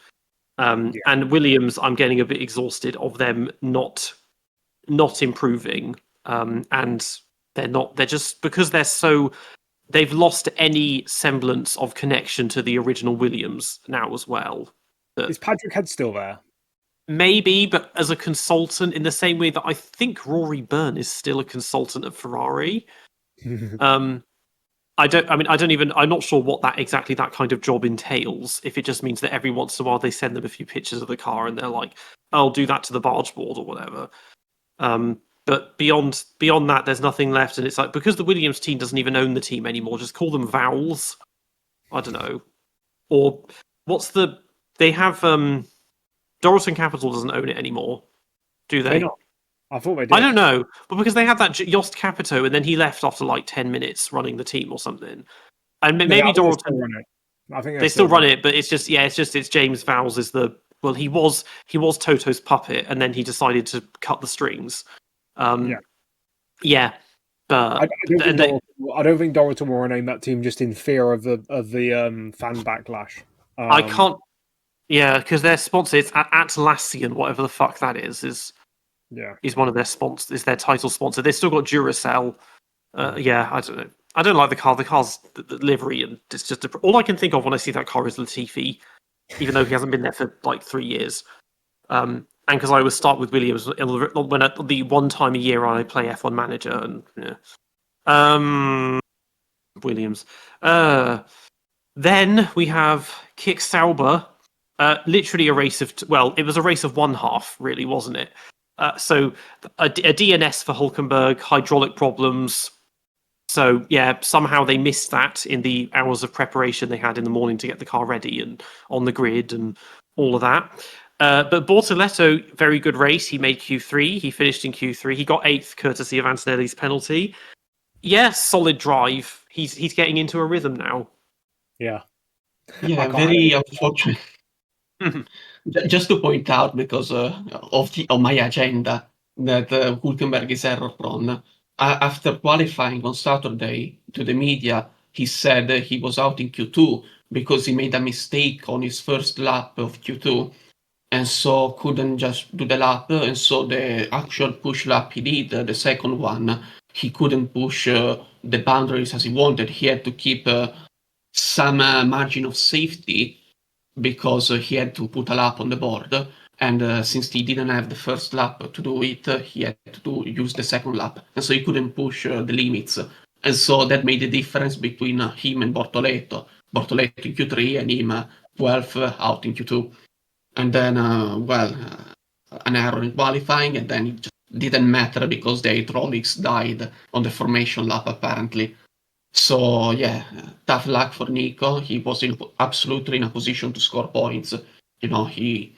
And Williams, I'm getting a bit exhausted of them not improving. And they're just, because they've lost any semblance of connection to the original Williams now as well. Is Patrick Head still there? Maybe, but as a consultant, in the same way that I think Rory Byrne is still a consultant at Ferrari. I'm not sure what that kind of job entails. If it just means that every once in a while they send them a few pictures of the car and they're like, I'll do that to the barge board or whatever. But beyond that, there's nothing left. And it's like, because the Williams team doesn't even own the team anymore, just call them Vowels. I don't know. Or they have, Doralton Capital doesn't own it anymore, do they? Not. I thought they did. I don't know, but because they had that Jost Capito, and then he left after like 10 minutes running the team or something. And maybe Doralton, I think they still run it, but it's James Vowles is he was Toto's puppet, and then he decided to cut the strings. But I don't think Doralton will rename that team just in fear of the fan backlash. I can't. Yeah, because their sponsor is Atlassian, whatever the fuck that is one of their sponsors, is their title sponsor. They've still got Duracell. I don't know. I don't like the car. The car's the livery, and it's just all I can think of when I see that car is Latifi, even though he hasn't been there for like 3 years. And because I always start with Williams when the one time a year I play F1 Manager, and Williams. Then we have Kick Sauber. Literally a race of it was a race of one half, really, wasn't it? So a DNS for Hulkenberg, hydraulic problems. So yeah, somehow they missed that in the hours of preparation they had in the morning to get the car ready and on the grid and all of that. But Bortoletto, very good race. He made Q3. He finished in Q3. He got 8th courtesy of Antonelli's penalty. Yeah, solid drive. He's getting into a rhythm now. Yeah, very unfortunate. Just to point out, because of my agenda, that Hulkenberg is error prone. After qualifying on Saturday to the media, he said that he was out in Q2 because he made a mistake on his first lap of Q2, and so couldn't just do the lap. And so the actual push lap he did, the second one, he couldn't push the boundaries as he wanted. He had to keep some margin of safety, because he had to put a lap on the board, and since he didn't have the first lap to do it, he had to use the second lap, and so he couldn't push the limits, and so that made the difference between him and Bortoletto in Q3 and him 12th out in Q2. And then an error in qualifying, and then it just didn't matter because the hydraulics died on the formation lap apparently. So yeah, tough luck for Nico. He was absolutely in a position to score points. Albon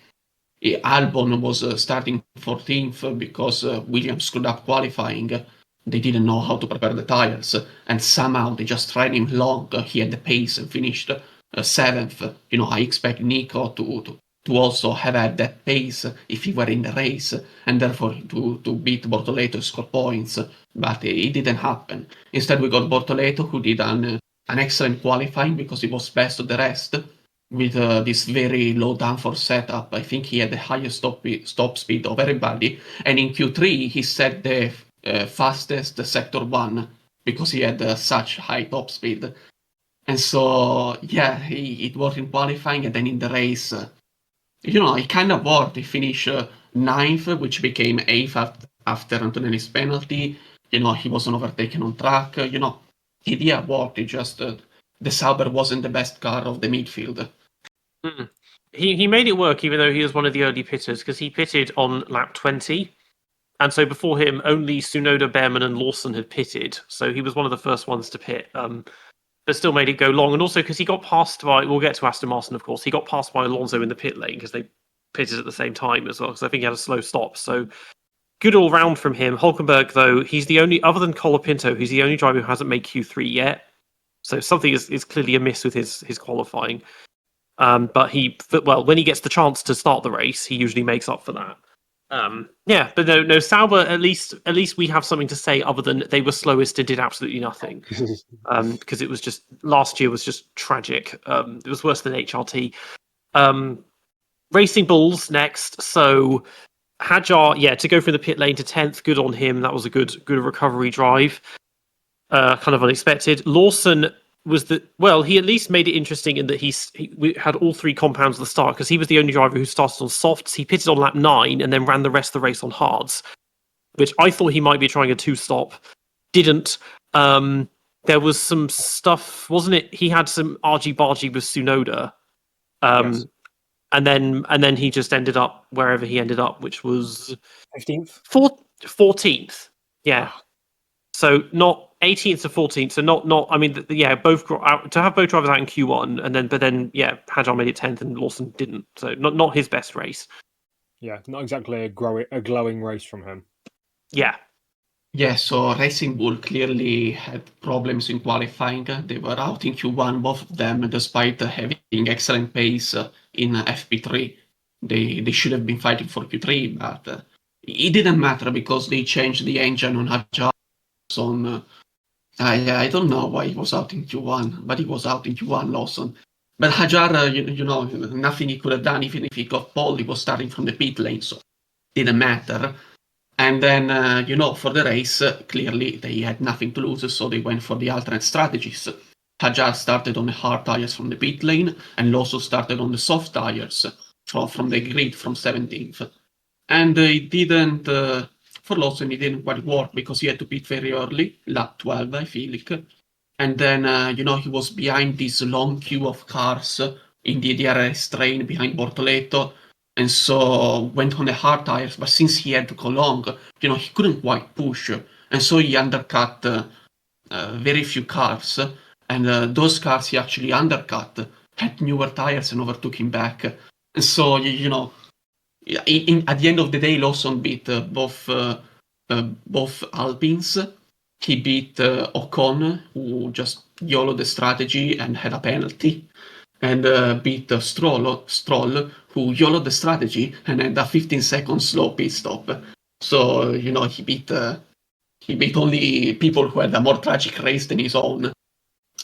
was starting 14th because Williams screwed up qualifying. They didn't know how to prepare the tires, and somehow they just ran him long. He had the pace and finished 7th. I expect Nico to also have had that pace if he were in the race, and therefore to beat Bortoletto and score points, but it didn't happen. Instead, we got Bortoletto, who did an excellent qualifying because he was best of the rest with this very low downforce setup. I think he had the highest stop speed of everybody, and in Q3 he set the fastest sector 1 because he had such high top speed. And so yeah, it worked in qualifying, and then in the race, it kind of worked. He finished 9th, which became 8th after Antonelli's penalty. He wasn't overtaken on track. The idea worked. It just the Sauber wasn't the best car of the midfield. He made it work, even though he was one of the early pitters, because he pitted on lap 20. And so before him, only Tsunoda, Behrman, and Lawson had pitted. So he was one of the first ones to pit. But still made it go long. And also because he got passed by, we'll get to Aston Martin, of course, he got passed by Alonso in the pit lane because they pitted at the same time as well, because I think he had a slow stop. So good all round from him. Hulkenberg, though, he's the only, other than Colapinto, he's the only driver who hasn't made Q3 yet. So something is clearly amiss with his qualifying. But when he gets the chance to start the race, he usually makes up for that. But no, Sauber, at least we have something to say other than they were slowest and did absolutely nothing. Because it was just, last year was just tragic. It was worse than HRT. Racing Bulls next. So Hadjar, to go from the pit lane to 10th, good on him. That was a good recovery drive. Kind of unexpected. Lawson he at least made it interesting in that we had all 3 compounds at the start, because he was the only driver who started on softs. He pitted on lap 9 and then ran the rest of the race on hards, which I thought he might be trying a 2-stop. Didn't. there was some stuff, wasn't it? He had some argy-bargy with Tsunoda. Yes. And then he just ended up wherever he ended up, which was 15th. 14th. Yeah. So not 18th to 14th. So not. I mean, both out, to have both drivers out in Q1, and then Hajar made it 10th and Lawson didn't. So not his best race. Yeah, not exactly a glowing race from him. Yeah. Yeah, so Racing Bull clearly had problems in qualifying. They were out in Q1, both of them, despite having excellent pace in FP3. They should have been fighting for Q3, but it didn't matter because they changed the engine on Hajar. I don't know why he was out in Q1, but he was out in Q1, Lawson. But Hajar, you know, nothing he could have done, even if he got pole, he was starting from the pit lane, so it didn't matter. And then, for the race, clearly they had nothing to lose, so they went for the alternate strategies. Hajar started on the hard tires from the pit lane, and Lawson started on the soft tires from the grid from 17th. And it didn't, for Lawson, it didn't quite work because he had to pit very early, lap 12, I feel like. And then, he was behind this long queue of cars in the DRS train behind Bortoleto. And so went on the hard tires, but since he had to go long, he couldn't quite push. And so he undercut very few cars. And those cars he actually undercut had newer tires and overtook him back. And so, at the end of the day, Lawson beat both Alpines. He beat Ocon, who just YOLO the strategy and had a penalty. And beat Stroll, who YOLO'd the strategy and had a 15-second slow pit stop. So, he beat only people who had a more tragic race than his own.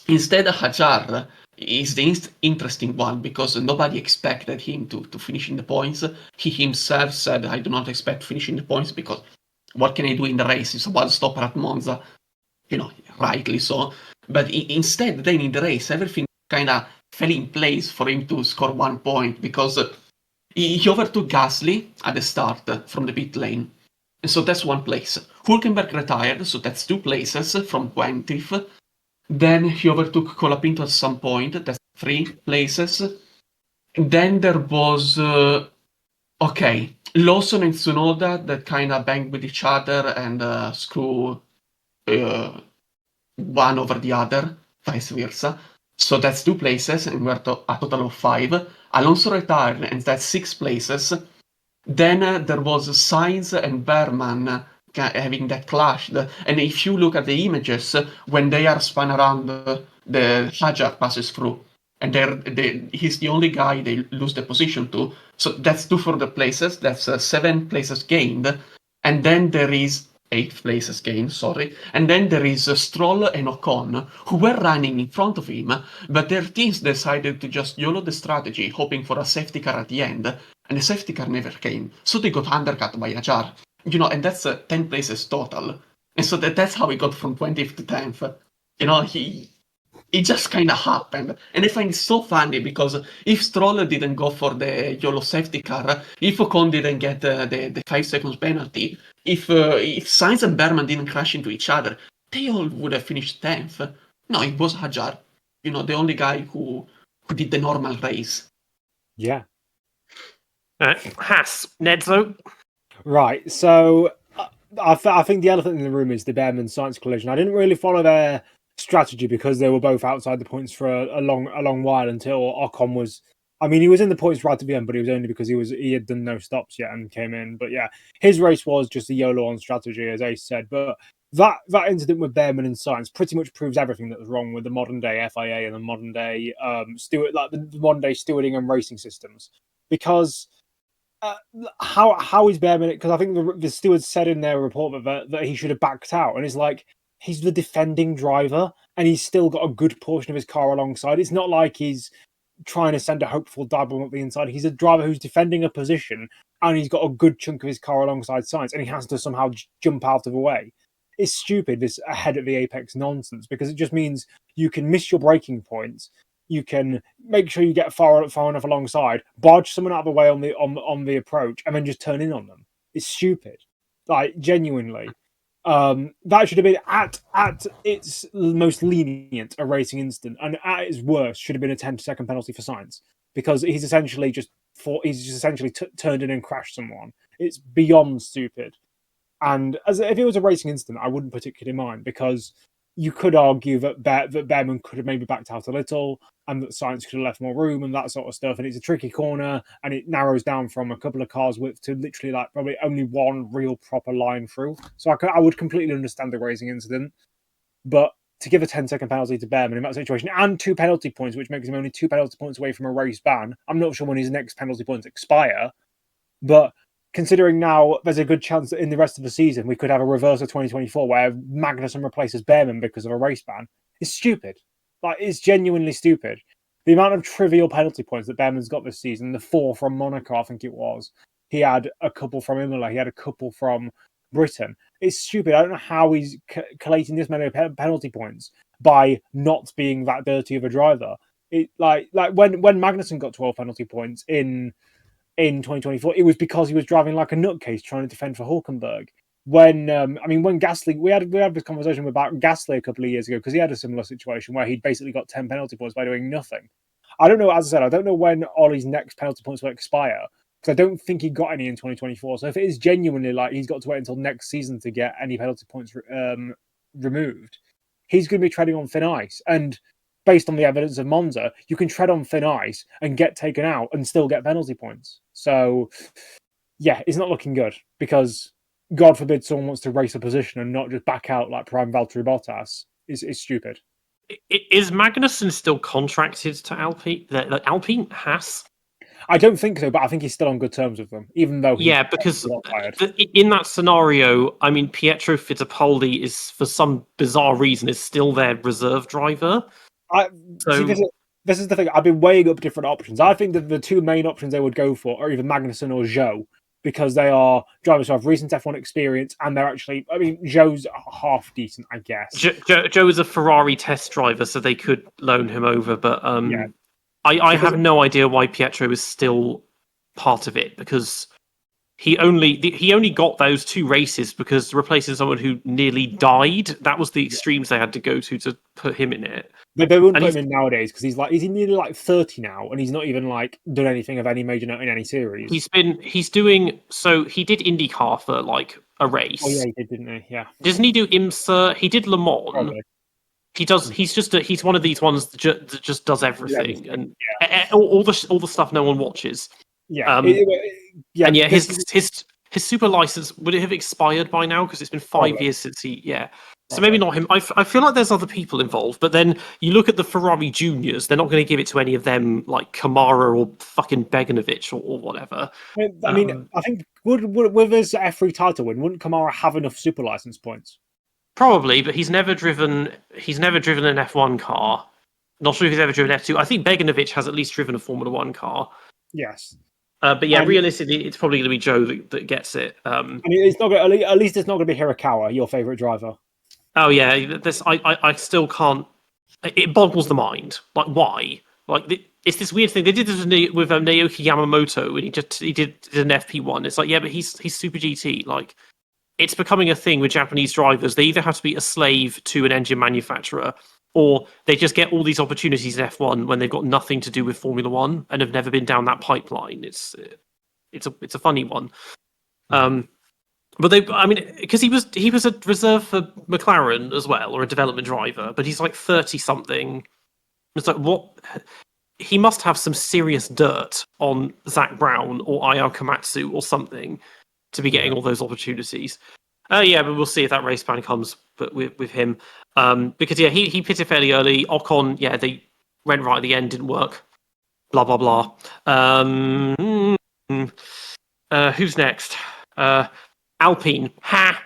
Instead, Hajar is the interesting one because nobody expected him to finish in the points. He himself said, I do not expect finishing the points because what can I do in the race? It's a one-stopper at Monza. Rightly so. But instead, then in the race, everything kind of fell in place for him to score 1 point because he overtook Gasly at the start from the pit lane. And so that's one place. Hülkenberg retired, so that's 2 places from 20th. Then he overtook Colapinto at some point, that's 3 places. Then there was, Lawson and Tsunoda that kind of banged with each other and screw one over the other, vice versa. So that's 2 places, and we're a total of 5. Alonso retired, and that's 6 places. Then there was Sainz and Berman having that clash. And if you look at the images, when they are spun around, the Hajar passes through. And he's the only guy they lose the position to. So that's 2 for the places. That's 7 places gained. And then there is 8 places gained, sorry. And then there is Stroll and Ocon, who were running in front of him, but their teams decided to just YOLO the strategy, hoping for a safety car at the end, and the safety car never came. So they got undercut by Hajar. And that's 10 places total. And so that's how he got from 20th to 10th. It just kind of happened. And I find it so funny because if Stroll didn't go for the YOLO safety car, if Ocon didn't get the 5 seconds penalty, if Sainz and Berman didn't crash into each other, they all would have finished 10th. No, it was Hajar. The only guy who did the normal race. Yeah. Haas, Nedzo. Right, so I think the elephant in the room is the Berman-Sainz collision. I didn't really follow their strategy because they were both outside the points for a long while until Ocon was. I mean, he was in the points right at the end, but it was only because he had done no stops yet and came in. But yeah, his race was just a YOLO on strategy, as Ace said. But that incident with Berman and Sainz pretty much proves everything that was wrong with the modern day FIA and the modern day the modern day stewarding and racing systems. Because how is Berman? Because I think the stewards said in their report that he should have backed out, and it's like, he's the defending driver, and he's still got a good portion of his car alongside. It's not like he's trying to send a hopeful double up the inside. He's a driver who's defending a position, and he's got a good chunk of his car alongside Sainz, and he has to somehow jump out of the way. It's stupid, this ahead at the apex nonsense, because it just means you can miss your braking points. You can make sure you get far enough alongside, barge someone out of the way on the approach, and then just turn in on them. It's stupid, like genuinely. That should have been at its most lenient a racing incident, and at its worst should have been a 10-second penalty for Sainz because he's essentially turned in and crashed someone. It's beyond stupid. And if it was a racing incident, I wouldn't particularly mind because you could argue that Behrman could have maybe backed out a little and that Sainz could have left more room and that sort of stuff. And it's a tricky corner and it narrows down from a couple of cars width to literally like probably only one real proper line through. So I would completely understand the racing incident. But to give a 10-second penalty to Behrman in that situation and 2 penalty points, which makes him only 2 penalty points away from a race ban, I'm not sure when his next penalty points expire. But considering now there's a good chance that in the rest of the season we could have a reverse of 2024 where Magnussen replaces Behrman because of a race ban, it's stupid. Like, it's genuinely stupid. The amount of trivial penalty points that Behrman's got this season, the 4 from Monaco, I think it was. He had a couple from Imola. He had a couple from Britain. It's stupid. I don't know how he's collating this many penalty points by not being that dirty of a driver. It like when Magnussen got 12 penalty points in 2024, it was because he was driving like a nutcase trying to defend for Hulkenberg. When Gasly, we had this conversation about Gasly a couple of years ago because he had a similar situation where he'd basically got 10 penalty points by doing nothing. I don't know, as I said, I don't know when Ollie's next penalty points will expire because I don't think he got any in 2024. So if it is genuinely like he's got to wait until next season to get any penalty points removed, he's going to be treading on thin ice. And based on the evidence of Monza, you can tread on thin ice and get taken out and still get penalty points. So, yeah, it's not looking good because, God forbid, someone wants to race a position and not just back out like prime Valtteri Bottas. It's stupid. Is Magnussen still contracted to Alpine? Alpine? Haas? I don't think so, but I think he's still on good terms with them, even though because in that scenario, I mean, Pietro Fittipaldi is, for some bizarre reason, is still their reserve driver. This is the thing. I've been weighing up different options. I think that the 2 main options they would go for are either Magnussen or Zhou, because they are drivers who have recent F1 experience, and they're actually, I mean, Zhou's half decent, I guess. Zhou is a Ferrari test driver, so they could loan him over, but I have no idea why Pietro is still part of it, because he only got those 2 races because replacing someone who nearly died, that was the extremes they had to go to put him in it. They wouldn't put him in nowadays because he's nearly like 30 now, and he's not even like done anything of any major note in any series. He did IndyCar for like a race. Oh yeah, he did, didn't he? Yeah. Doesn't he do IMSA? He did Le Mans. Probably. He does. He's one of these ones that just does everything, and all the stuff no one watches. Yeah. And his super license, would it have expired by now? Because it's been 5 years since he. Yeah. So maybe not him. I feel like there's other people involved, but then you look at the Ferrari juniors; they're not going to give it to any of them, like Kamara or fucking Beganovic or whatever. I mean, I think with his F3 title win, wouldn't Kamara have enough super license points? Probably, but he's never driven an F1 car. Not sure if he's ever driven F2. I think Beganovic has at least driven a Formula 1 car. Yes. But yeah, realistically, it's probably going to be Zhou that gets it. I mean, it's not going. At least it's not going to be Hirakawa, your favorite driver. Oh yeah, I still can't. It boggles the mind. Like, why? Like, it's this weird thing. They did this with Naoki Yamamoto, and he did an FP1. It's like, yeah, but he's Super GT. Like, it's becoming a thing with Japanese drivers. They either have to be a slave to an engine manufacturer, or they just get all these opportunities in F1 when they've got nothing to do with Formula 1 and have never been down that pipeline. It's a funny one. But because he was a reserve for McLaren as well, or a development driver, but he's like 30 something. It's like, what? He must have some serious dirt on Zach Brown or Ayao Komatsu or something to be getting all those opportunities. Yeah, but we'll see if that race ban comes. But with him, because he pitted fairly early. Ocon, they went right at the end, didn't work. Blah blah blah. Who's next? Alpine. Ha.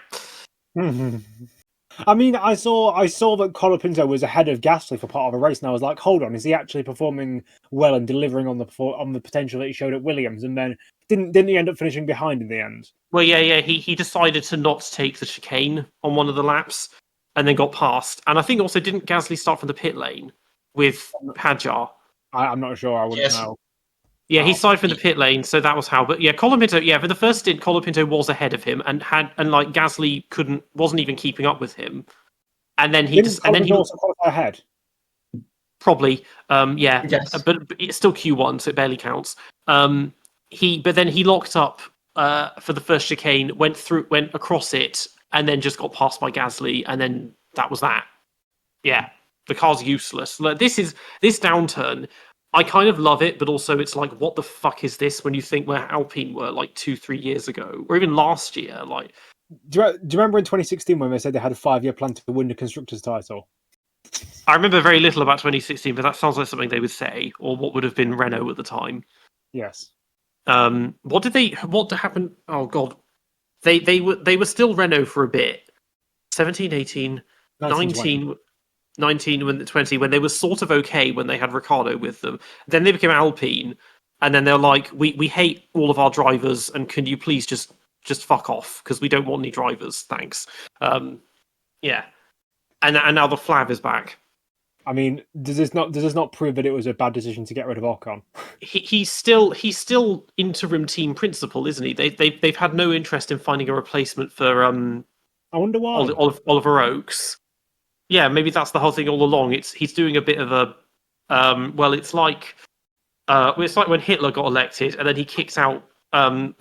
I mean, I saw that Colapinto was ahead of Gasly for part of a race, and I was like, hold on, is he actually performing well and delivering on the potential that he showed at Williams? And then didn't he end up finishing behind in the end? Well, yeah. He decided to not take the chicane on one of the laps, and then got past. And I think also didn't Gasly start from the pit lane with Hadjar? I'm not sure. I wouldn't know. Yeah, he started from the pit lane, so that was how. But yeah, Colapinto. Yeah, for the first stint, Colapinto was ahead of him, and like Gasly wasn't even keeping up with him. And then he also qualify ahead. Probably, yeah, Yes. but it's still Q1, so it barely counts. But then he locked up for the first chicane, went across it, and then just got passed by Gasly, and then that was that. Yeah, the car's useless. Like, this downturn. I kind of love it, but also it's like, what the fuck is this? When you think where Alpine were like 2-3 years ago, or even last year, like. Do you remember in 2016 when they said they had a 5-year plan to win the constructors' title? I remember very little about 2016, but that sounds like something they would say, or what would have been Renault at the time. Yes. What happened? Oh god, they were still Renault for a bit. 17, 18, 19, 19, 20, when they were sort of okay when they had Ricciardo with them. Then they became Alpine, and then they're like, we hate all of our drivers, and can you please just fuck off, because we don't want any drivers, thanks. Yeah, and now the Flav is back. I mean, does this not prove that it was a bad decision to get rid of Ocon? He's still interim team principal, isn't he? They've had no interest in finding a replacement for I wonder why. Oliver Oakes. Yeah, maybe that's the whole thing all along. He's doing a bit of a it's like when Hitler got elected and then he kicked out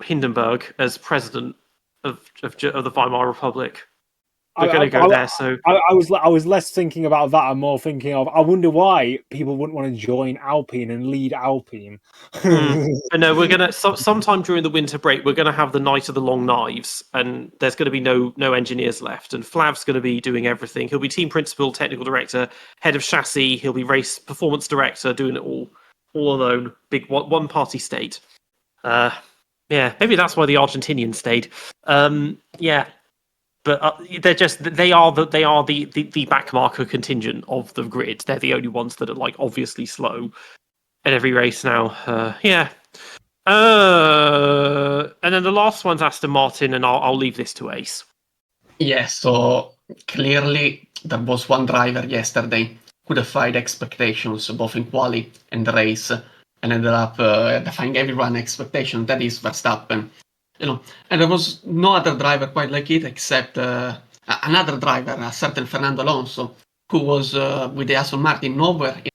Hindenburg as president of the Weimar Republic. We're going to go there. So I was less thinking about that and more thinking of, I wonder why people wouldn't want to join Alpine and lead Alpine. No, we're gonna sometime during the winter break. We're going to have the Night of the Long Knives, and there's going to be no engineers left. And Flav's going to be doing everything. He'll be team principal, technical director, head of chassis. He'll be race performance director, doing it all alone. Big one party state. Yeah, maybe that's why the Argentinians stayed. Yeah. But they are the backmarker contingent of the grid. They're the only ones that are like obviously slow at every race now. Yeah. And then the last one's Aston Martin, and I'll leave this to Ace. Yes, so clearly there was one driver yesterday who defied expectations both in quali and the race, and ended up defying everyone's expectation. That is Verstappen. And there was no other driver quite like it except another driver, a certain Fernando Alonso, who was with the Aston Martin nowhere in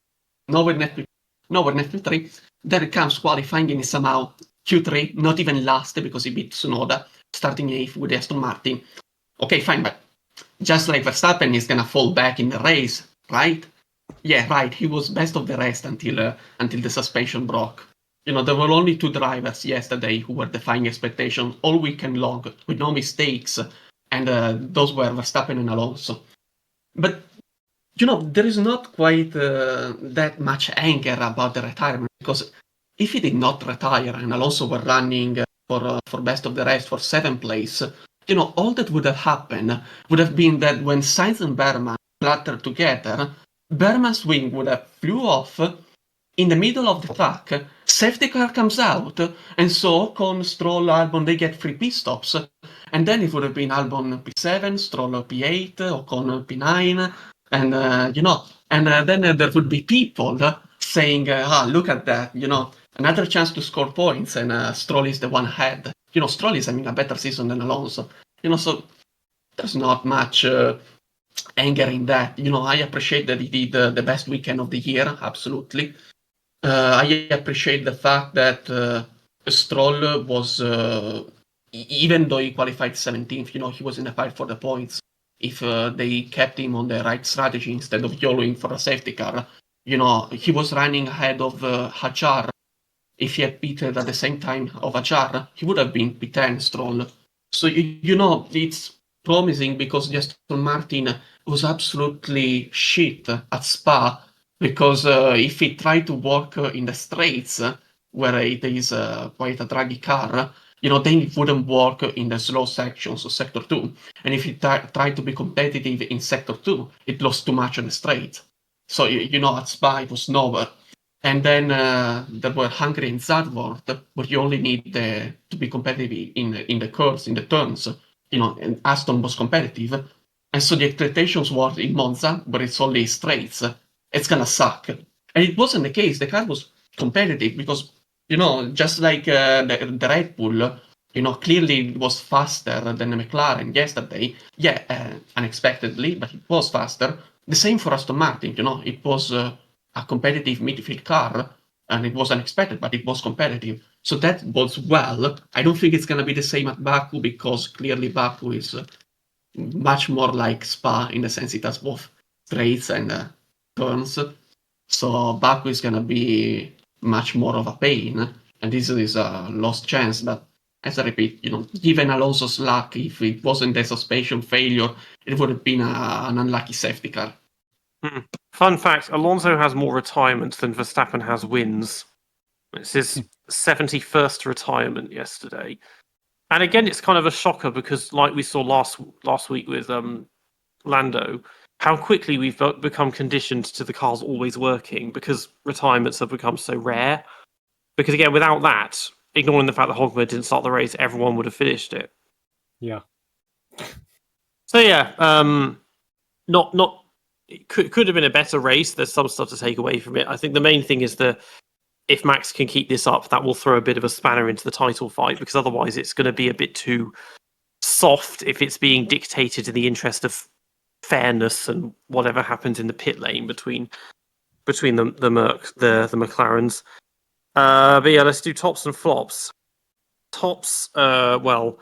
F3. Then it comes qualifying and somehow Q3, not even last because he beat Tsunoda, starting 8th with the Aston Martin. Okay, fine, but just like Verstappen is gonna fall back in the race, right? Yeah, right. He was best of the rest until the suspension broke. There were only 2 drivers yesterday who were defying expectations all weekend long with no mistakes, and those were Verstappen and Alonso. But, there is not quite that much anger about the retirement, because if he did not retire and Alonso were running for best of the rest for 7th place, all that would have happened would have been that when Sainz and Berman clattered together, Berman's wing would have flew off in the middle of the track, safety car comes out, and so Ocon, Stroll, Albon, they get 3 pit stops, and then it would have been Albon P7, Stroll P8, Ocon P9, and then there would be people saying, look at that, another chance to score points, and Stroll is the one ahead. Stroll is having a better season than Alonso. So there's not much anger in that. I appreciate that he did the best weekend of the year, absolutely. I appreciate the fact that Stroll was, even though he qualified 17th, he was in the fight for the points. If they kept him on the right strategy instead of YOLOing for a safety car, he was running ahead of Hajar. If he had pitted at the same time of Hajar, he would have been P10 Stroll. So, it's promising because Aston Martin was absolutely shit at Spa. Because if he tried to work in the straights, where it is quite a draggy car, then it wouldn't work in the slow sections of Sector 2. And if he tried to be competitive in Sector 2, it lost too much on the straight. So, at Spa, it was nowhere. And then there were Hungary and Zandvoort, where you only need to be competitive in the curves, in the turns. And Aston was competitive. And so the expectations were in Monza, where it's only straights. It's gonna suck. And it wasn't the case. The car was competitive because just like the Red Bull, clearly it was faster than the McLaren yesterday. Yeah, unexpectedly, but it was faster. The same for Aston Martin, it was a competitive midfield car, and it was unexpected, but it was competitive. So that bodes well. I don't think it's going to be the same at Baku, because clearly Baku is much more like Spa in the sense it has both straights and turns. So Baku is going to be much more of a pain, and this is a lost chance. But as I repeat, given Alonso's luck, if it wasn't a suspension failure, it would have been an unlucky safety car. Fun fact, Alonso has more retirements than Verstappen has wins. It's his 71st retirement yesterday. And again, it's kind of a shocker because, like we saw last week with Lando, how quickly we've become conditioned to the cars always working because retirements have become so rare. Because again, without that, ignoring the fact that Hogwarts didn't start the race, everyone would have finished it. Yeah. So yeah, not it could have been a better race. There's some stuff to take away from it. I think the main thing is if Max can keep this up, that will throw a bit of a spanner into the title fight, because otherwise it's going to be a bit too soft if it's being dictated in the interest of fairness and whatever happens in the pit lane between the McLarens. But yeah, let's do tops and flops. Tops, well,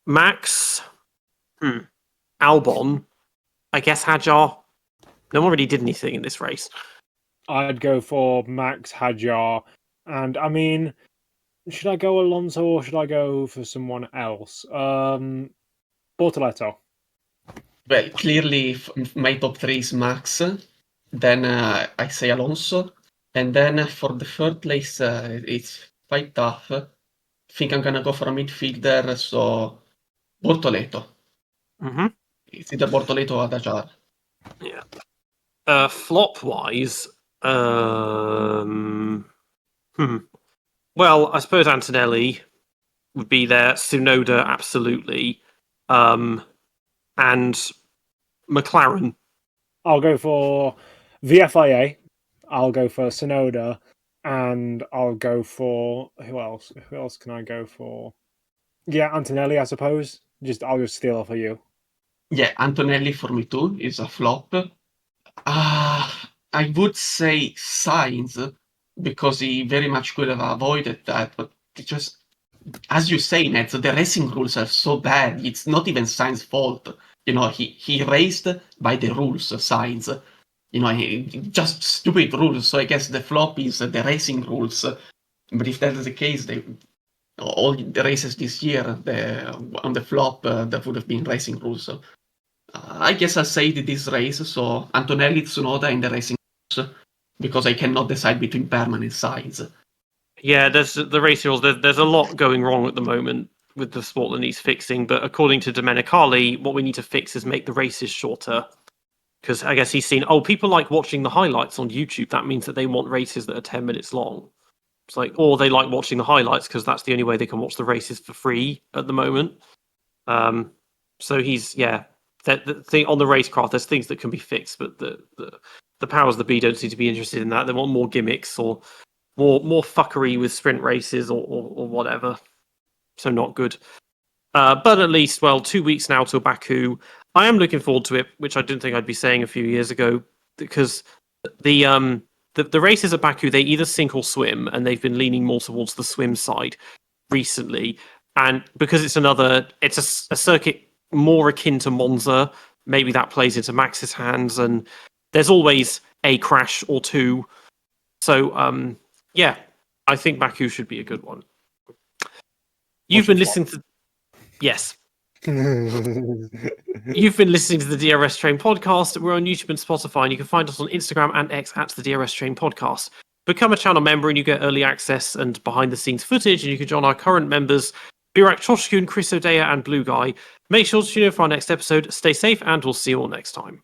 Max, Albon, I guess Hadjar. No one really did anything in this race. I'd go for Max, Hadjar, and I mean, should I go Alonso or should I go for someone else? Bortoletto. Well, clearly my top 3 is Max, then I say Alonso, and then for the third place, it's quite tough. I think I'm going to go for a midfielder, so Bortoletto. Mm-hmm. It's either Bortoletto or Hadjar. Yeah. Flop-wise, well, I suppose Antonelli would be there. Tsunoda, absolutely. And McLaren. I'll go for VFIA. I'll go for Tsunoda, and I'll go for who else? Who else can I go for? Yeah, Antonelli, I suppose. I'll just steal it for you. Yeah, Antonelli for me too is a flop. I would say Sainz, because he very much could have avoided that, but it just, as you say, Nedzo, the racing rules are so bad. It's not even Sainz's fault. He raced by the rules, Sainz. Just stupid rules. So I guess the flop is the racing rules. But if that is the case, all the races this year on the flop, that would have been racing rules. So I guess I'll say this race. So Antonelli, Tsunoda in the racing rules, because I cannot decide between permanent Sainz. Yeah, there's the racing rules. There's a lot going wrong at the moment with the sport that needs fixing. But according to Domenicali, what we need to fix is make the races shorter. Because I guess he's seen, people like watching the highlights on YouTube. That means that they want races that are 10 minutes long. It's like, or they like watching the highlights because that's the only way they can watch the races for free at the moment. So he's, the thing on the racecraft, there's things that can be fixed, but the powers that be don't seem to be interested in that. They want more gimmicks or more fuckery with sprint races or whatever. So not good. But at least, 2 weeks now till Baku. I am looking forward to it, which I didn't think I'd be saying a few years ago, because the races at Baku, they either sink or swim, and they've been leaning more towards the swim side recently. And because it's a circuit more akin to Monza, maybe that plays into Max's hands, and there's always a crash or two. So, I think Baku should be a good one. You've been listening to... Yes. You've been listening to the DRS Train podcast. We're on YouTube and Spotify, and you can find us on Instagram and X at the DRS Train podcast. Become a channel member and you get early access and behind the scenes footage, and you can join our current members, Birak Toshkun, Chris O'Dea, and Blue Guy. Make sure to tune in for our next episode. Stay safe, and we'll see you all next time.